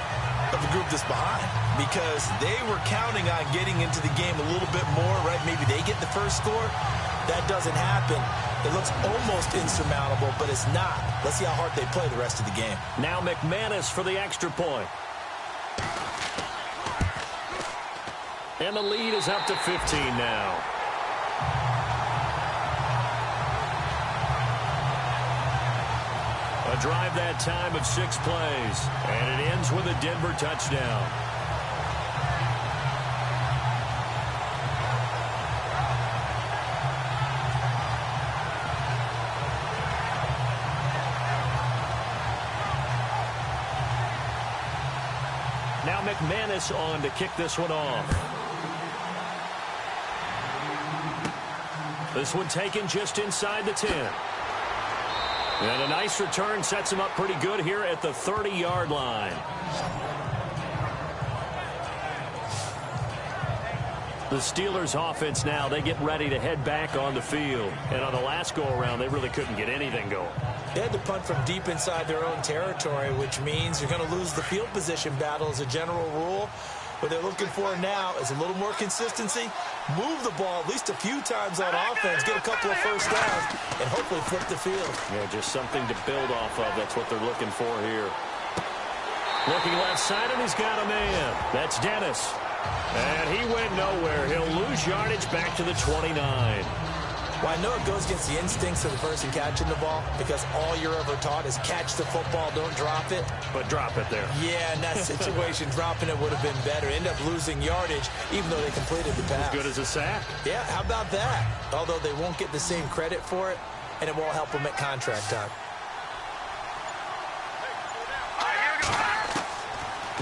[SPEAKER 3] of the group that's behind, because they were counting on getting into the game a little bit more, right? Maybe they get the first score. That doesn't happen. It looks almost insurmountable, but it's not. Let's see how hard they play the rest of the game.
[SPEAKER 2] Now McManus for the extra point. And the lead is up to 15 now. A drive that time of 6 plays. And it ends with a Denver touchdown. Now McManus on to kick this one off. This one taken just inside the 10. And a nice return sets him up pretty good here at the 30-yard line. The Steelers offense now, they get ready to head back on the field. And on the last go-around, they really couldn't get anything going.
[SPEAKER 3] They had to punt from deep inside their own territory, which means you're going to lose the field position battle as a general rule. What they're looking for now is a little more consistency, move the ball at least a few times on offense, get a couple of first downs, and hopefully flip the field.
[SPEAKER 2] Yeah, just something to build off of. That's what they're looking for here. Looking left side, and he's got a man. That's Dennis. And he went nowhere. He'll lose yardage back to the 29.
[SPEAKER 3] Well, I know it goes against the instincts of the person catching the ball because all you're ever taught is catch the football, don't drop it.
[SPEAKER 2] But drop it there.
[SPEAKER 3] Yeah, in that situation, dropping it would have been better. End up losing yardage even though they completed the pass.
[SPEAKER 2] As good as a sack.
[SPEAKER 3] Yeah, how about that? Although they won't get the same credit for it, and it won't help them at contract time.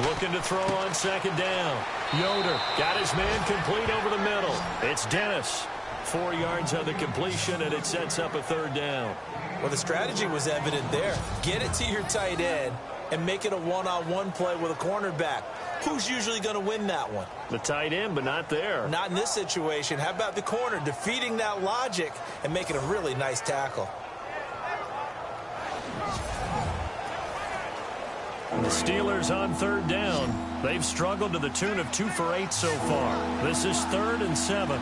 [SPEAKER 2] Looking to throw on second down. Yoder got his man complete over the middle. It's Dennis. 4 yards on the completion, and it sets up a third down.
[SPEAKER 3] Well, the strategy was evident there. Get it to your tight end and make it a one-on-one play with a cornerback. Who's usually going to win that one?
[SPEAKER 2] The tight end, but not there.
[SPEAKER 3] Not in this situation. How about the corner defeating that logic and making a really nice tackle?
[SPEAKER 2] The Steelers on third down. They've struggled to the tune of 2 for 8 so far. This is 3rd and 7.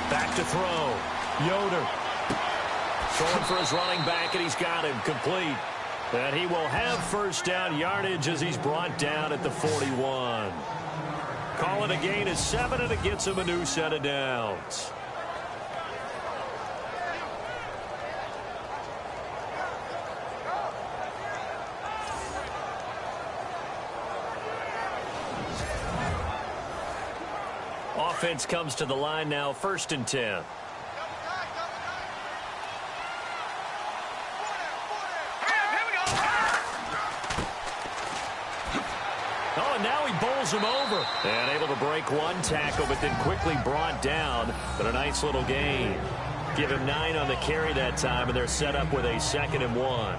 [SPEAKER 2] Back to throw. Yoder throwing for his running back, and he's got him complete. And he will have first down yardage as he's brought down at the 41. Call it a gain of 7, and it gets him a new set of downs. Offense comes to the line now, 1st and 10. Oh, and now he bowls him over. And able to break one tackle, but then quickly brought down. But a nice little gain. Give him 9 on the carry that time, and they're set up with a 2nd and 1.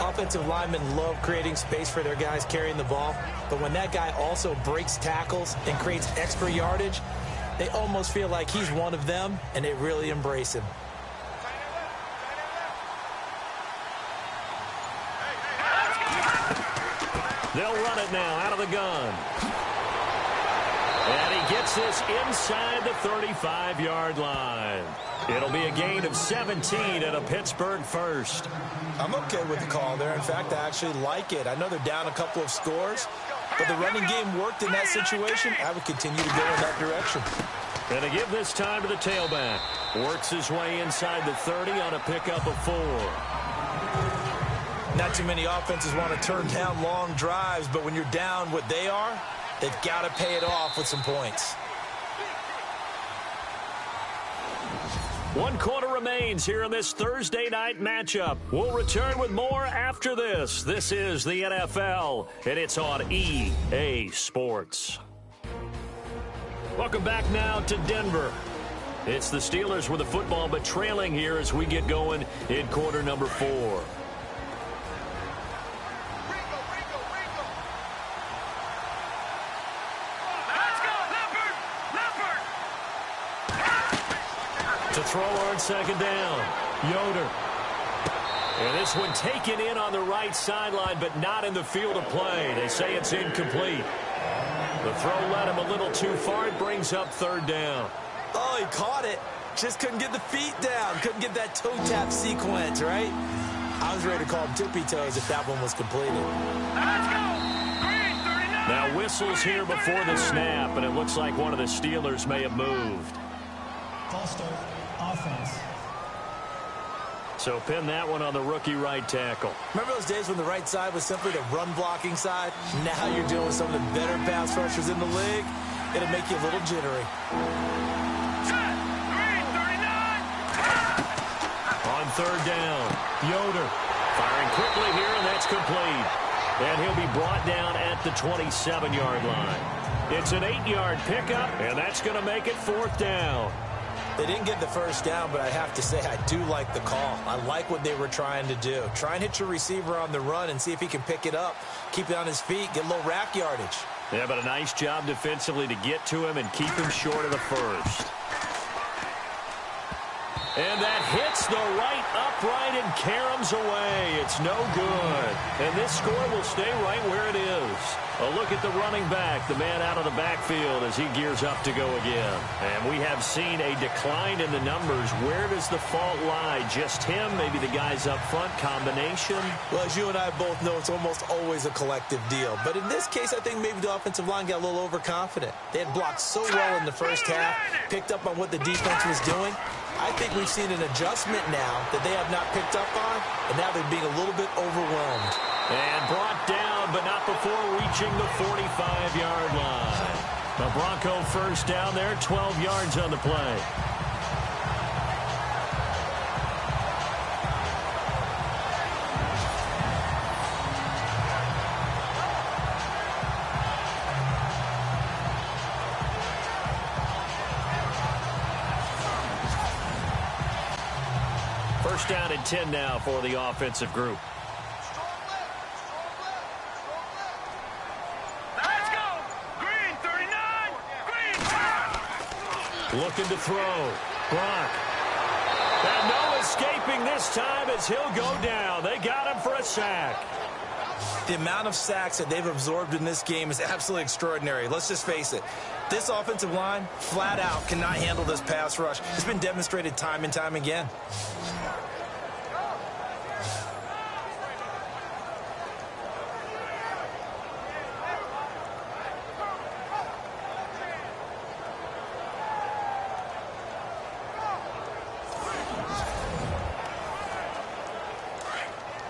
[SPEAKER 3] Offensive linemen love creating space for their guys carrying the ball, but when that guy also breaks tackles and creates extra yardage, they almost feel like he's one of them, and they really embrace him.
[SPEAKER 2] They'll run it now out of the gun. And he gets this inside the 35-yard line. It'll be a gain of 17 and a Pittsburgh first.
[SPEAKER 3] I'm okay with the call there. In fact, I actually like it. I know they're down a couple of scores, but the running game worked in that situation. I would continue to go in that direction.
[SPEAKER 2] And to give this time to the tailback. Works his way inside the 30 on a pickup of 4.
[SPEAKER 3] Not too many offenses want to turn down long drives, but when you're down what they are, they've got to pay it off with some points.
[SPEAKER 2] 1 quarter remains here in this Thursday night matchup. We'll return with more after this. This is the NFL, and it's on EA Sports. Welcome back now to Denver. It's the Steelers with the football, but trailing here as we get going in quarter number 4. To throw on second down. Yoder. And this one taken in on the right sideline, but not in the field of play. They say it's incomplete. The throw led him a little too far. It brings up third down.
[SPEAKER 3] Oh, he caught it. Just couldn't get the feet down. Couldn't get that toe tap sequence, right? I was ready to call him tippy toes if that one was completed.
[SPEAKER 1] Let's go. Green 39.
[SPEAKER 2] Now whistles here before the snap, and it looks like one of the Steelers may have moved.
[SPEAKER 5] False start, offense.
[SPEAKER 2] So pin that one on the rookie right tackle.
[SPEAKER 3] Remember those days when the right side was simply the run-blocking side? Now you're dealing with some of the better pass rushers in the league. It'll make you a little jittery.
[SPEAKER 1] Set. Green 39.
[SPEAKER 2] On third down, Yoder firing quickly here, and that's complete. And he'll be brought down at the 27-yard line. It's an 8-yard pickup, and that's going to make it fourth down.
[SPEAKER 3] They didn't get the first down, but I have to say I do like the call. I like what they were trying to do. Try and hit your receiver on the run and see if he can pick it up, keep it on his feet, get a little rack yardage.
[SPEAKER 2] Yeah, but a nice job defensively to get to him and keep him short of the first. And that hits the right upright and caroms away. It's no good. And this score will stay right where it is. A look at the running back, the man out of the backfield as he gears up to go again. And we have seen a decline in the numbers. Where does the fault lie? Just him? Maybe the guys up front? Combination?
[SPEAKER 3] Well, as you and I both know, it's almost always a collective deal. But in this case, I think maybe the offensive line got a little overconfident. They had blocked so well in the first half, picked up on what the defense was doing. I think we've seen an adjustment now that they have not picked up on, and now they're being a little bit overwhelmed.
[SPEAKER 2] And brought down, but not before reaching the 45-yard line. The Bronco first down there, 12 yards on the play. First down and 10 now for the offensive group.
[SPEAKER 1] Let's go. Green 39. Green.
[SPEAKER 2] Looking to throw. Brock. And no escaping this time as he'll go down. They got him for a sack.
[SPEAKER 3] The amount of sacks that they've absorbed in this game is absolutely extraordinary. Let's just face it. This offensive line, flat out, cannot handle this pass rush. It's been demonstrated time and time again.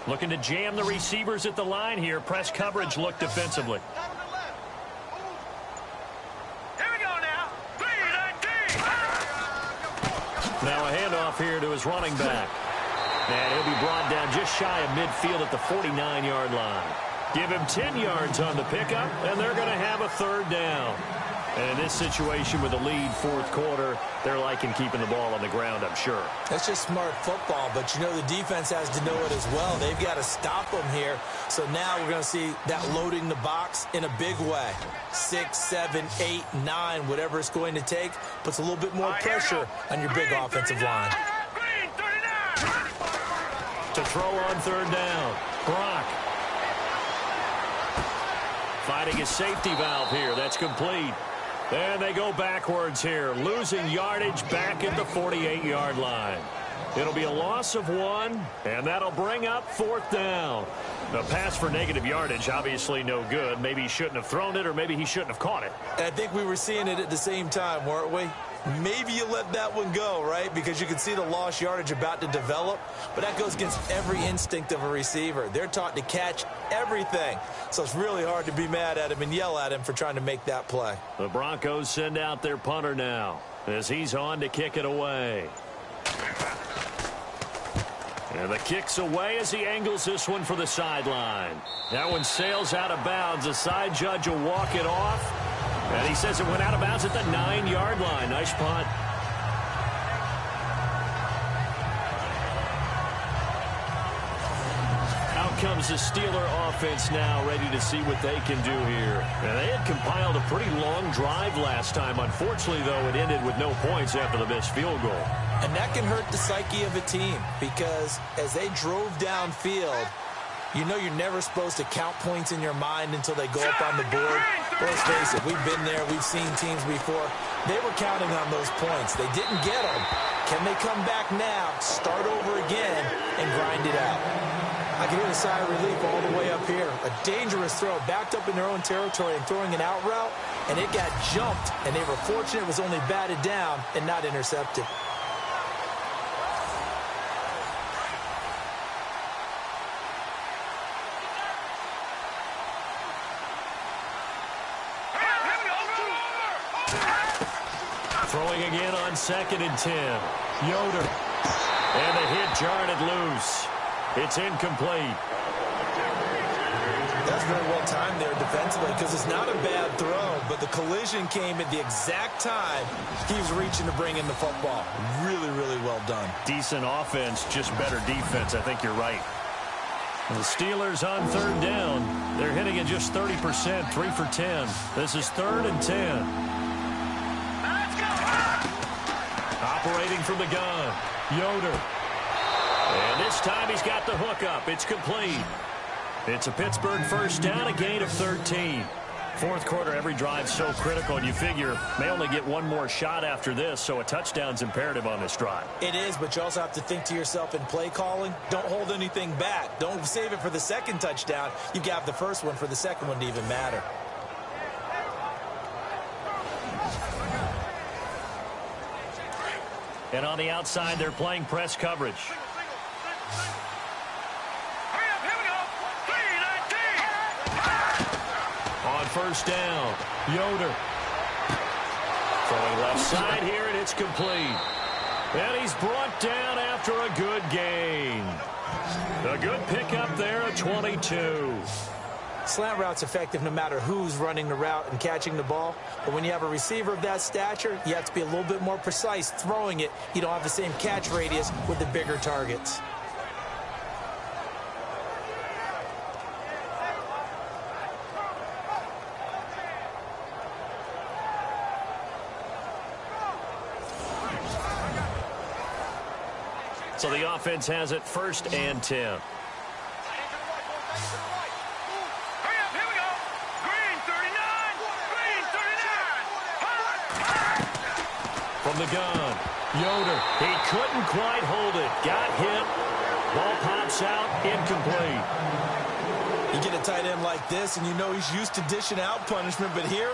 [SPEAKER 2] Looking to jam the receivers at the line here. Press coverage look defensively.
[SPEAKER 1] Here we go now. 319.
[SPEAKER 2] Now a handoff here to his running back. And he'll be brought down just shy of midfield at the 49-yard line. Give him 10 yards on the pickup, and they're going to have a third down. And in this situation with the lead fourth quarter, they're liking keeping the ball on the ground, I'm sure.
[SPEAKER 3] That's just smart football, but you know the defense has to know it as well. They've got to stop them here. So now we're going to see that loading the box in a big way. 6, 7, 8, 9, whatever it's going to take, puts a little bit more pressure on your big offensive line.
[SPEAKER 1] Green 39.
[SPEAKER 2] To throw on third down, Brock. Finding a safety valve here. That's complete. And they go backwards here, losing yardage back at the 48-yard line. It'll be a loss of 1, and that'll bring up fourth down. The pass for negative yardage, obviously no good. Maybe he shouldn't have thrown it, or maybe he shouldn't have caught it.
[SPEAKER 3] And I think we were seeing it at the same time, weren't we? Maybe you let that one go, right? Because you can see the lost yardage about to develop. But that goes against every instinct of a receiver. They're taught to catch everything. So it's really hard to be mad at him and yell at him for trying to make that play.
[SPEAKER 2] The Broncos send out their punter now as he's on to kick it away. And the kick's away as he angles this one for the sideline. That one sails out of bounds. The side judge will walk it off. And he says it went out of bounds at the 9-yard line. Nice punt. Out comes the Steeler offense now, ready to see what they can do here. And they had compiled a pretty long drive last time. Unfortunately, though, it ended with no points after the missed field goal.
[SPEAKER 3] And that can hurt the psyche of a team because as they drove downfield, You know you're never supposed to count points in your mind until they go up on the board. But let's face it, we've been there. We've seen teams before. They were counting on those points. They didn't get them. Can they come back now, start over again, and grind it out? I can hear the sigh of relief all the way up here. A dangerous throw, backed up in their own territory and throwing an out route, and it got jumped, and they were fortunate it was only batted down and not intercepted.
[SPEAKER 2] Throwing again on 2nd and 10. Yoder. And the hit jarred it loose. It's incomplete.
[SPEAKER 3] That's very well timed there defensively because it's not a bad throw, but the collision came at the exact time he was reaching to bring in the football. Really, really well done.
[SPEAKER 2] Decent offense, just better defense. I think you're right. The Steelers on 3rd down. They're hitting at just 30%, 3 for 10. This is 3rd and 10. Operating from the gun, Yoder. And this time he's got the hook up. It's complete. It's a Pittsburgh first down, a gain of 13. Fourth quarter, every drive's so critical, and you figure may only get one more shot after this, so a touchdown's imperative on this drive.
[SPEAKER 3] It is, but you also have to think to yourself in play calling, don't hold anything back. Don't save it for the second touchdown. You've got the first one for the second one to even matter.
[SPEAKER 2] And on the outside, they're playing press coverage. On first down, Yoder. Throwing left side here, and it's complete. And he's brought down after a good gain. A good pickup there, a 22.
[SPEAKER 3] Slant route's effective no matter who's running the route and catching the ball. But when you have a receiver of that stature, you have to be a little bit more precise throwing it. You don't have the same catch radius with the bigger targets.
[SPEAKER 2] So the offense has it 1st and 10. From the gun, Yoder. He couldn't quite hold it. Got hit. Ball pops out. Incomplete.
[SPEAKER 3] You get a tight end like this, and you know he's used to dishing out punishment, but here,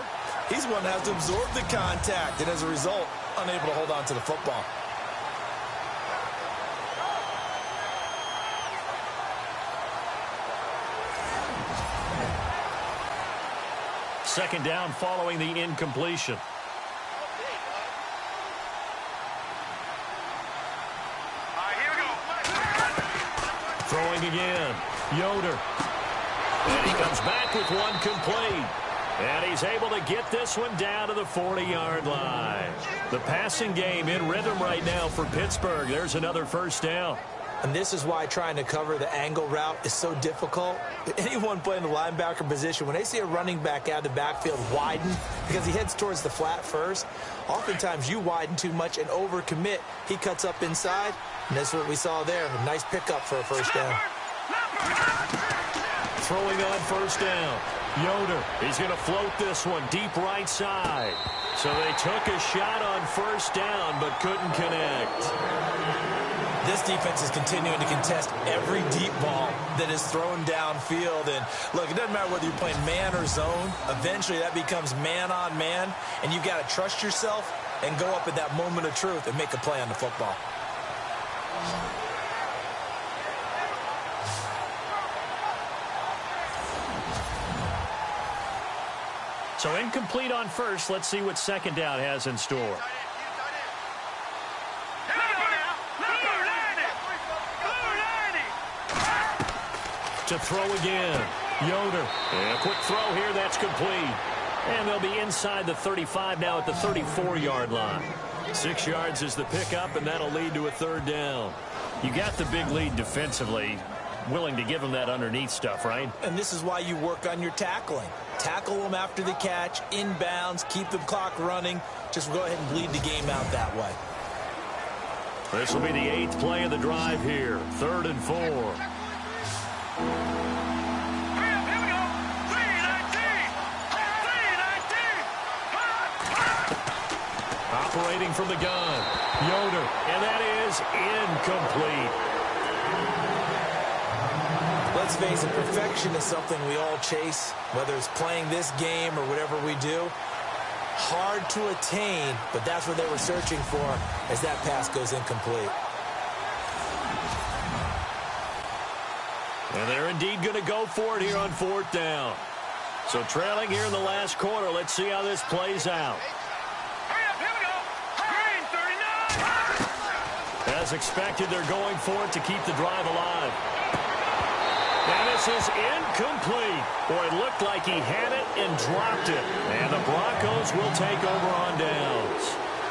[SPEAKER 3] he's one that has to absorb the contact, and as a result, unable to hold on to the football.
[SPEAKER 2] Second down following the incompletion. Throwing again, Yoder. And he comes back with one complete. And he's able to get this one down to the 40-yard line. The passing game in rhythm right now for Pittsburgh. There's another first down.
[SPEAKER 3] And this is why trying to cover the angle route is so difficult. Anyone playing the linebacker position, when they see a running back out of the backfield widen because he heads towards the flat first, oftentimes you widen too much and overcommit. He cuts up inside, and that's what we saw there. A nice pickup for a first down.
[SPEAKER 2] Throwing on first down, Yoder. He's going to float this one deep right side. So they took a shot on first down but couldn't connect.
[SPEAKER 3] This defense is continuing to contest every deep ball that is thrown downfield. And, look, it doesn't matter whether you're playing man or zone. Eventually that becomes man on man, and you've got to trust yourself and go up at that moment of truth and make a play on the football.
[SPEAKER 2] So incomplete on first. Let's see what second down has in store. To throw again, Yoder. And a quick throw here, that's complete. And they'll be inside the 35 now at the 34-yard line. 6 yards is the pickup, and that'll lead to a third down. You got the big lead defensively, willing to give them that underneath stuff, right?
[SPEAKER 3] And this is why you work on your tackling. Tackle them after the catch, inbounds, keep the clock running. Just go ahead and bleed the game out that way.
[SPEAKER 2] This will be the 8th play of the drive here. 3rd and 4.
[SPEAKER 1] Here we go. 319. 319.
[SPEAKER 2] Operating from the gun. Yoder. And that is incomplete.
[SPEAKER 3] Let's face it, perfection is something we all chase, whether it's playing this game or whatever we do. Hard to attain, but that's what they were searching for as that pass goes incomplete.
[SPEAKER 2] And they're indeed going to go for it here on 4th down. So trailing here in the last quarter. Let's see how this plays out.
[SPEAKER 1] Hurry up, here we go. Green 39.
[SPEAKER 2] As expected, they're going for it to keep the drive alive. And this is incomplete. Boy, it looked like he had it and dropped it. And the Broncos will take over on downs.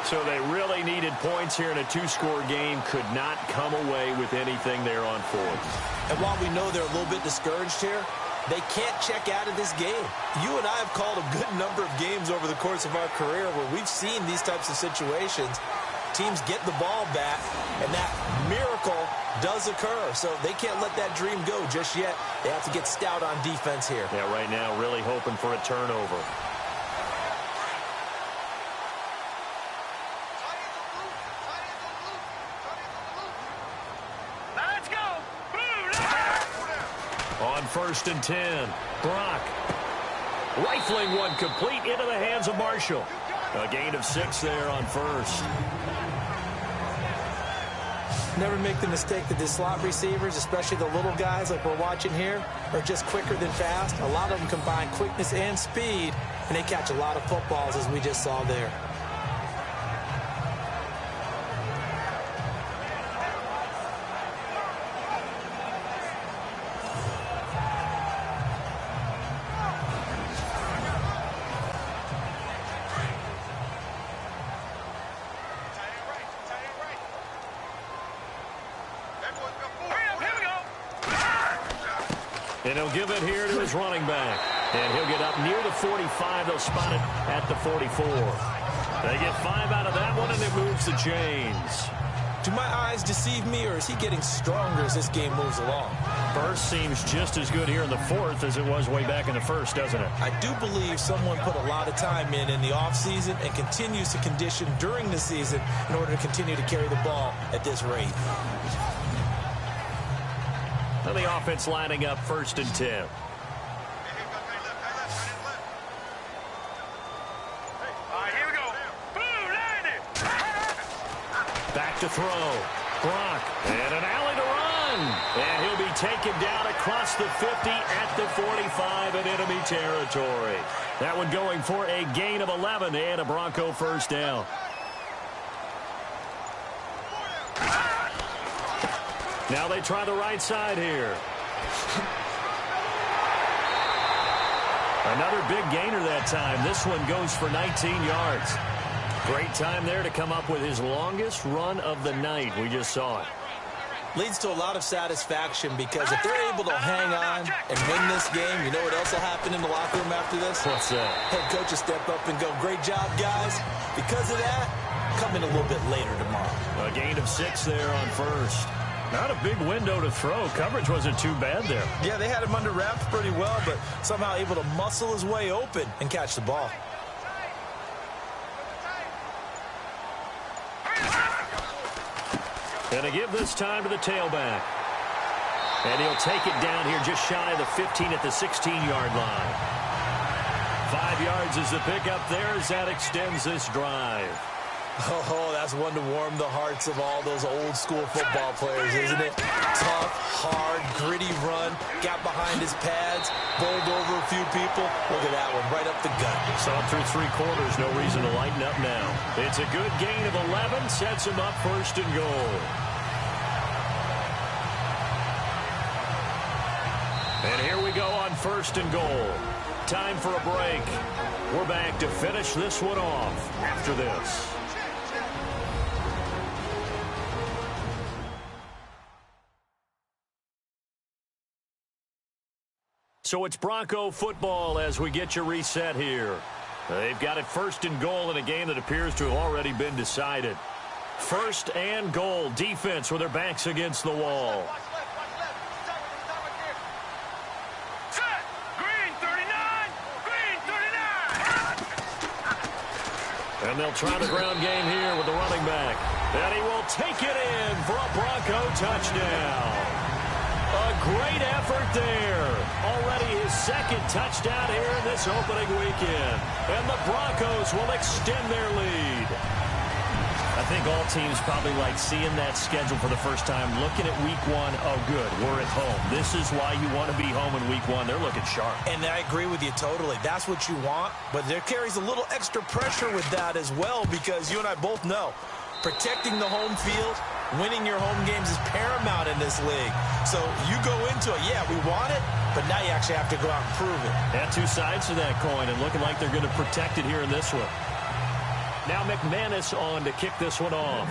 [SPEAKER 2] So they really needed points here in a 2-score game. Could not come away with anything there on 4th.
[SPEAKER 3] And while we know they're a little bit discouraged here, they can't check out of this game. You and I have called a good number of games over the course of our career where we've seen these types of situations. Teams get the ball back, and that miracle does occur. So they can't let that dream go just yet. They have to get stout on defense here.
[SPEAKER 2] Yeah, right now really hoping for a turnover.
[SPEAKER 1] Let's go.
[SPEAKER 2] On 1st and 10, Brock rifling one complete into the hands of Marshall. A gain of 6 there on 1st.
[SPEAKER 3] Never make the mistake that the slot receivers, especially the little guys like we're watching here, are just quicker than fast. A lot of them combine quickness and speed, and they catch a lot of footballs, as we just saw there.
[SPEAKER 2] And he'll give it here to his running back. And he'll get up near the 45. They'll spot it at the 44. They get 5 out of that one, and it moves the chains.
[SPEAKER 3] Do my eyes deceive me, or is he getting stronger as this game moves along?
[SPEAKER 2] Burst seems just as good here in the 4th as it was way back in the 1st, doesn't it?
[SPEAKER 3] I do believe someone put a lot of time in the offseason and continues to condition during the season in order to continue to carry the ball at this rate.
[SPEAKER 2] And the offense lining up 1st and 10.
[SPEAKER 1] All right, here we go. Boom, landed.
[SPEAKER 2] Back to throw. Brock. And an alley to run. And he'll be taken down across the 50 at the 45 in enemy territory. That one going for a gain of 11 and a Bronco 1st down. Now they try the right side here. Another big gainer that time. This one goes for 19 yards. Great time there to come up with his longest run of the night. We just saw it.
[SPEAKER 3] Leads to a lot of satisfaction because if they're able to hang on and win this game, you know what else will happen in the locker room after this?
[SPEAKER 2] What's that?
[SPEAKER 3] Head coach will step up and go, great job, guys. Because of that, come in a little bit later tomorrow.
[SPEAKER 2] A gain of 6 there on 1st. Not a big window to throw. Coverage wasn't too bad there.
[SPEAKER 3] Yeah, they had him under wraps pretty well, but somehow able to muscle his way open and catch the ball.
[SPEAKER 2] And they give this time to the tailback. And he'll take it down here just shy of the 15 at the 16-yard line. 5 yards is the pickup there as that extends this drive.
[SPEAKER 3] Oh, that's one to warm the hearts of all those old-school football players, isn't it? Tough, hard, gritty run, got behind his pads, bowled over a few people. Look at that one, right up the gut.
[SPEAKER 2] Saw through 3 quarters, no reason to lighten up now. It's a good gain of 11, sets him up 1st and goal. And here we go on 1st and goal. Time for a break. We're back to finish this one off after this. So it's Bronco football as we get you reset here. They've got it 1st and goal in a game that appears to have already been decided. 1st and goal, defense with their backs against the wall. And they'll try the ground game here with the running back. And he will take it in for a Bronco touchdown. A great effort there. Already his second touchdown here in this opening weekend. And the Broncos will extend their lead.
[SPEAKER 7] I think all teams probably like seeing that schedule for the first time, looking at week one. Oh, good, we're at home. This is why you want to be home in week one. They're looking sharp.
[SPEAKER 3] And I agree with you totally. That's what you want, but there carries a little extra pressure with that as well, because you and I both know protecting the home field, winning your home games is paramount in this league. So you go into it, yeah, we want it, but now you actually have to go out and prove it.
[SPEAKER 2] Yeah, two sides to that coin, and looking like they're going to protect it here in this one. Now McManus on to kick this one off.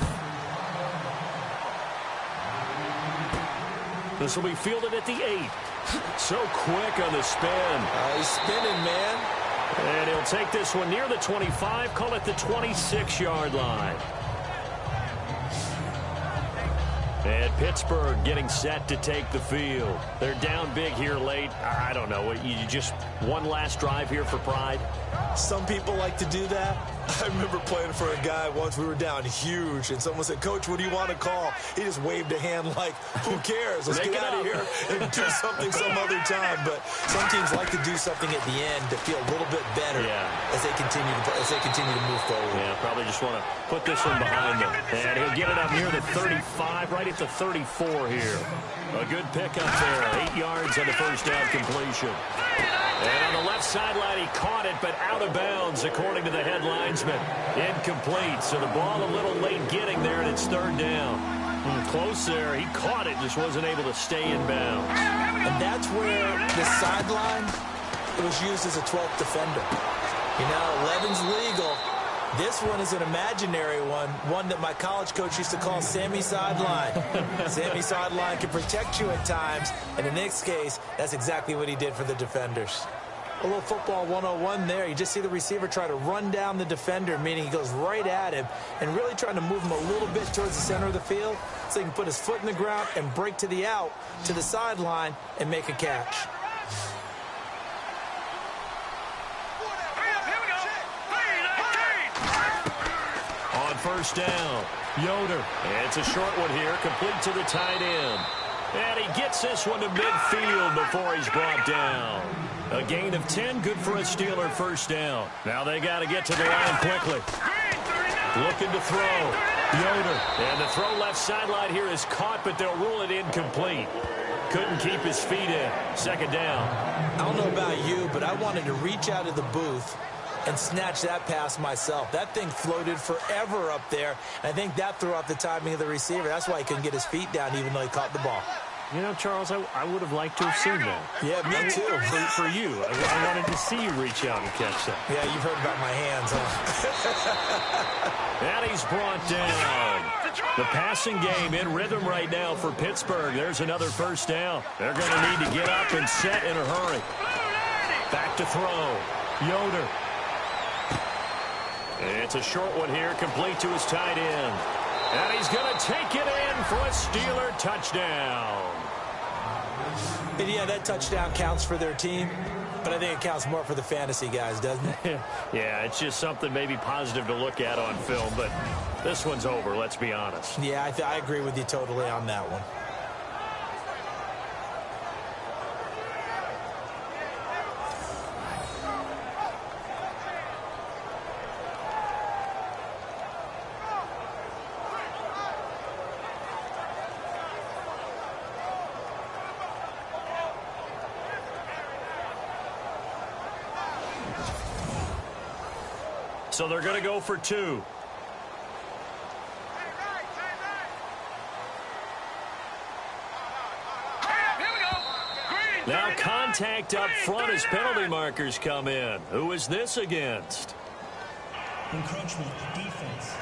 [SPEAKER 2] This will be fielded at the 8. So quick on the spin.
[SPEAKER 3] He's spinning, man.
[SPEAKER 2] And he'll take this one near the 25, call it the 26-yard line. And Pittsburgh getting set to take the field. They're down big here late. I don't know. You just one last drive here for pride?
[SPEAKER 3] Some people like to do that. I remember playing for a guy once. We were down huge, and someone said, "Coach, what do you want to call?" He just waved a hand like, "Who cares? Let's get out of here and do something some other time." But some teams like to do something at the end to feel a little bit better as they continue to move forward.
[SPEAKER 2] Yeah, probably just want to put this one behind them. And he'll get it up near the 35, right at the 34 here. A good pickup there. 8 yards on the first down completion. And on the left sideline, he caught it, but out of bounds, according to the head linesman. Incomplete, so the ball a little late getting there, and it's third down. Close there. He caught it, just wasn't able to stay in bounds.
[SPEAKER 3] And that's where the sideline was used as a 12th defender. You know, 11's legal. This one is an imaginary one that my college coach used to call Sammy Sideline. Sammy Sideline can protect you at times. And in this case, that's exactly what he did for the defenders. A little football 101 there. You just see the receiver try to run down the defender, meaning he goes right at him and really trying to move him a little bit towards the center of the field so he can put his foot in the ground and break to the out, to the sideline, and make a catch.
[SPEAKER 2] First down, Yoder. It's a short one here, complete to the tight end. And he gets this one to midfield before he's brought down. A gain of 10, good for a Steeler first down. Now they got to get to the line quickly. Looking to throw. Yoder. And the throw left sideline here is caught, but they'll rule it incomplete. Couldn't keep his feet in. Second down.
[SPEAKER 3] I don't know about you, but I wanted to reach out of the booth and snatch that pass myself. That thing floated forever up there. I think that threw off the timing of the receiver. That's why he couldn't get his feet down even though he caught the ball.
[SPEAKER 2] You know, Charles, I would have liked to have seen that.
[SPEAKER 3] Yeah, me too.
[SPEAKER 2] For you. I wanted to see you reach out and catch that.
[SPEAKER 3] Yeah, you've heard about my hands, huh?
[SPEAKER 2] And he's brought down. The passing game in rhythm right now for Pittsburgh. There's another first down. They're going to need to get up and set in a hurry. Back to throw. Yoder. It's a short one here, complete to his tight end. And he's going to take it in for a Steeler touchdown.
[SPEAKER 3] And yeah, that touchdown counts for their team, but I think it counts more for the fantasy guys, doesn't it?
[SPEAKER 2] Yeah, it's just something maybe positive to look at on film, but this one's over, let's be honest.
[SPEAKER 3] Yeah, I agree with you totally on that one.
[SPEAKER 2] So they're going to go for 2. Now contact up front as penalty markers come in. Who is this against?
[SPEAKER 5] Encroachment, defense.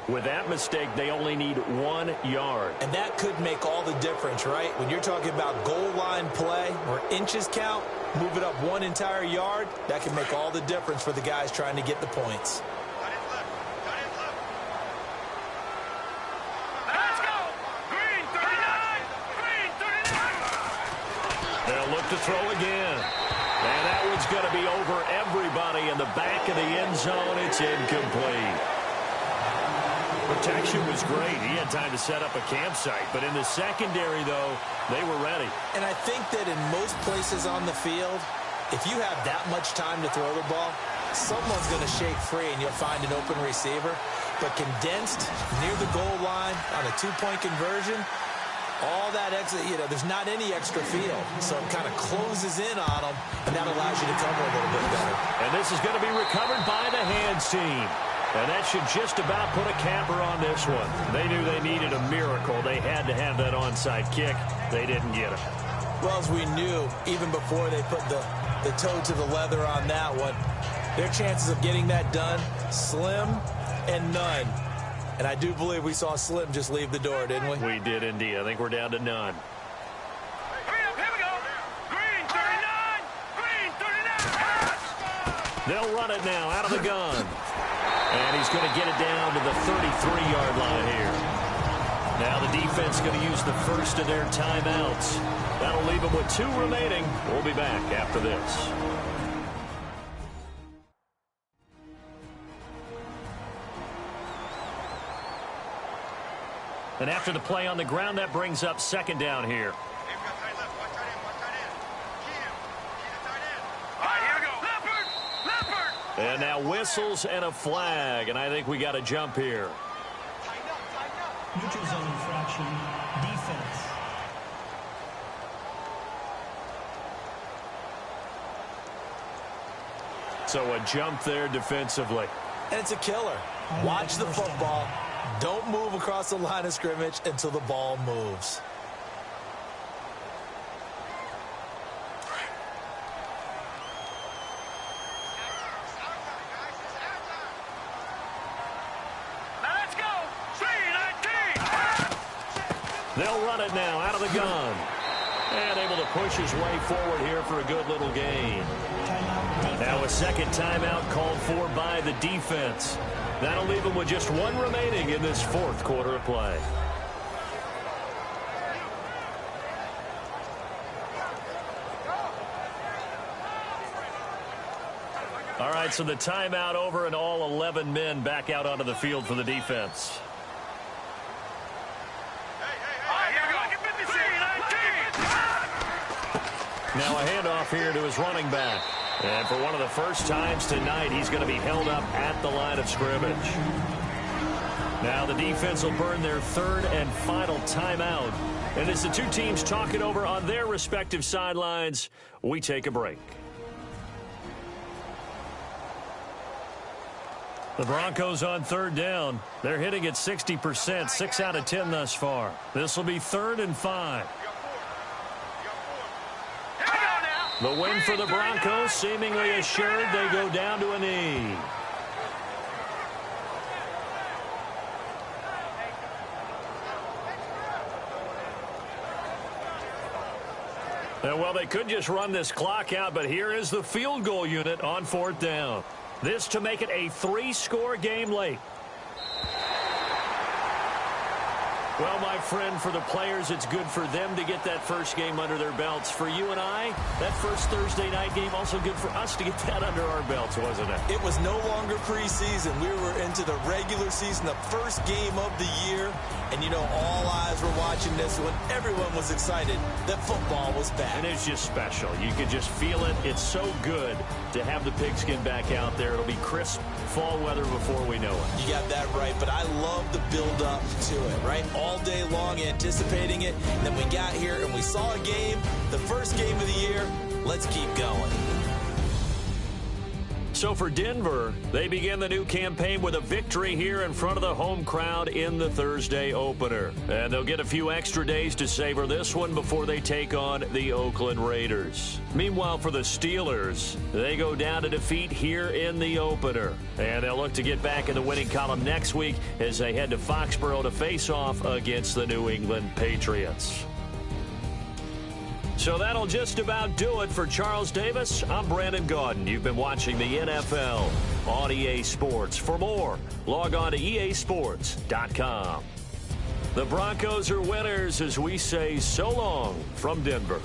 [SPEAKER 2] With that mistake, they only need 1 yard.
[SPEAKER 3] And that could make all the difference, right? When you're talking about goal line play where inches count, move it up 1 entire yard, that can make all the difference for the guys trying to get the points.
[SPEAKER 1] Let's go! Green 39! Green 39!
[SPEAKER 2] They'll look to throw again. And that one's going to be over everybody in the back of the end zone. It's incomplete. Protection was great. He had time to set up a campsite. But in the secondary, though, they were ready.
[SPEAKER 3] And I think that in most places on the field, if you have that much time to throw the ball, someone's going to shake free and you'll find an open receiver. But condensed near the goal line on a two-point conversion, all that extra, there's not any extra field. So it kind of closes in on them, and that allows you to cover a little bit better.
[SPEAKER 2] And this is going to be recovered by the hands team. And that should just about put a capper on this one. They knew they needed a miracle. They had to have that onside kick. They didn't get it.
[SPEAKER 3] Well, as we knew, even before they put the toe to the leather on that one, their chances of getting that done, slim and none. And I do believe we saw Slim just leave the door, didn't we?
[SPEAKER 2] We did indeed. I think we're down to none.
[SPEAKER 1] Here we go. Green 39. Green 39.
[SPEAKER 2] They'll run it now out of the gun. And he's going to get it down to the 33-yard line here. Now the defense going to use the first of their timeouts. That'll leave them with 2 remaining. We'll be back after this. And after the play on the ground, that brings up second down here. And now whistles and a flag, and I think we got a jump here.
[SPEAKER 5] Neutral zone infraction, defense.
[SPEAKER 2] So a jump there defensively.
[SPEAKER 3] And it's a killer. Watch the football. Don't move across the line of scrimmage until the ball moves.
[SPEAKER 2] They'll run it now out of the gun. And able to push his way forward here for a good little gain. Now a second timeout called for by the defense. That'll leave them with just 1 remaining in this 4th quarter of play. All right, so the timeout over and all 11 men back out onto the field for the defense. Now a handoff here to his running back. And for one of the first times tonight, he's going to be held up at the line of scrimmage. Now the defense will burn their 3rd and final timeout. And as the two teams talk it over on their respective sidelines, we take a break. The Broncos on 3rd down. They're hitting at 60%, 6 out of 10 thus far. This will be 3rd and 5. The win for the Broncos, seemingly assured. They go down to a knee. And well, they could just run this clock out, but here is the field goal unit on 4th down. This to make it a 3-score game late. Well, my friend, for the players, it's good for them to get that first game under their belts. For you and I, that first Thursday night game, also good for us to get that under our belts, wasn't it?
[SPEAKER 3] It was no longer preseason. We were into the regular season, the first game of the year. And, all eyes were watching this when everyone was excited that football was back.
[SPEAKER 2] And it's just special. You could just feel it. It's so good to have the pigskin back out there. It'll be crisp fall weather before we know it.
[SPEAKER 3] You got that right, but I love the build-up to it, right? All day long anticipating it. And then we got here and we saw a game, the first game of the year. Let's keep going.
[SPEAKER 2] So for Denver, they begin the new campaign with a victory here in front of the home crowd in the Thursday opener. And they'll get a few extra days to savor this one before they take on the Oakland Raiders. Meanwhile, for the Steelers, they go down to defeat here in the opener. And they'll look to get back in the winning column next week as they head to Foxborough to face off against the New England Patriots. So that'll just about do it for Charles Davis. I'm Brandon Gaudin. You've been watching the NFL on EA Sports. For more, log on to easports.com. The Broncos are winners as we say so long from Denver.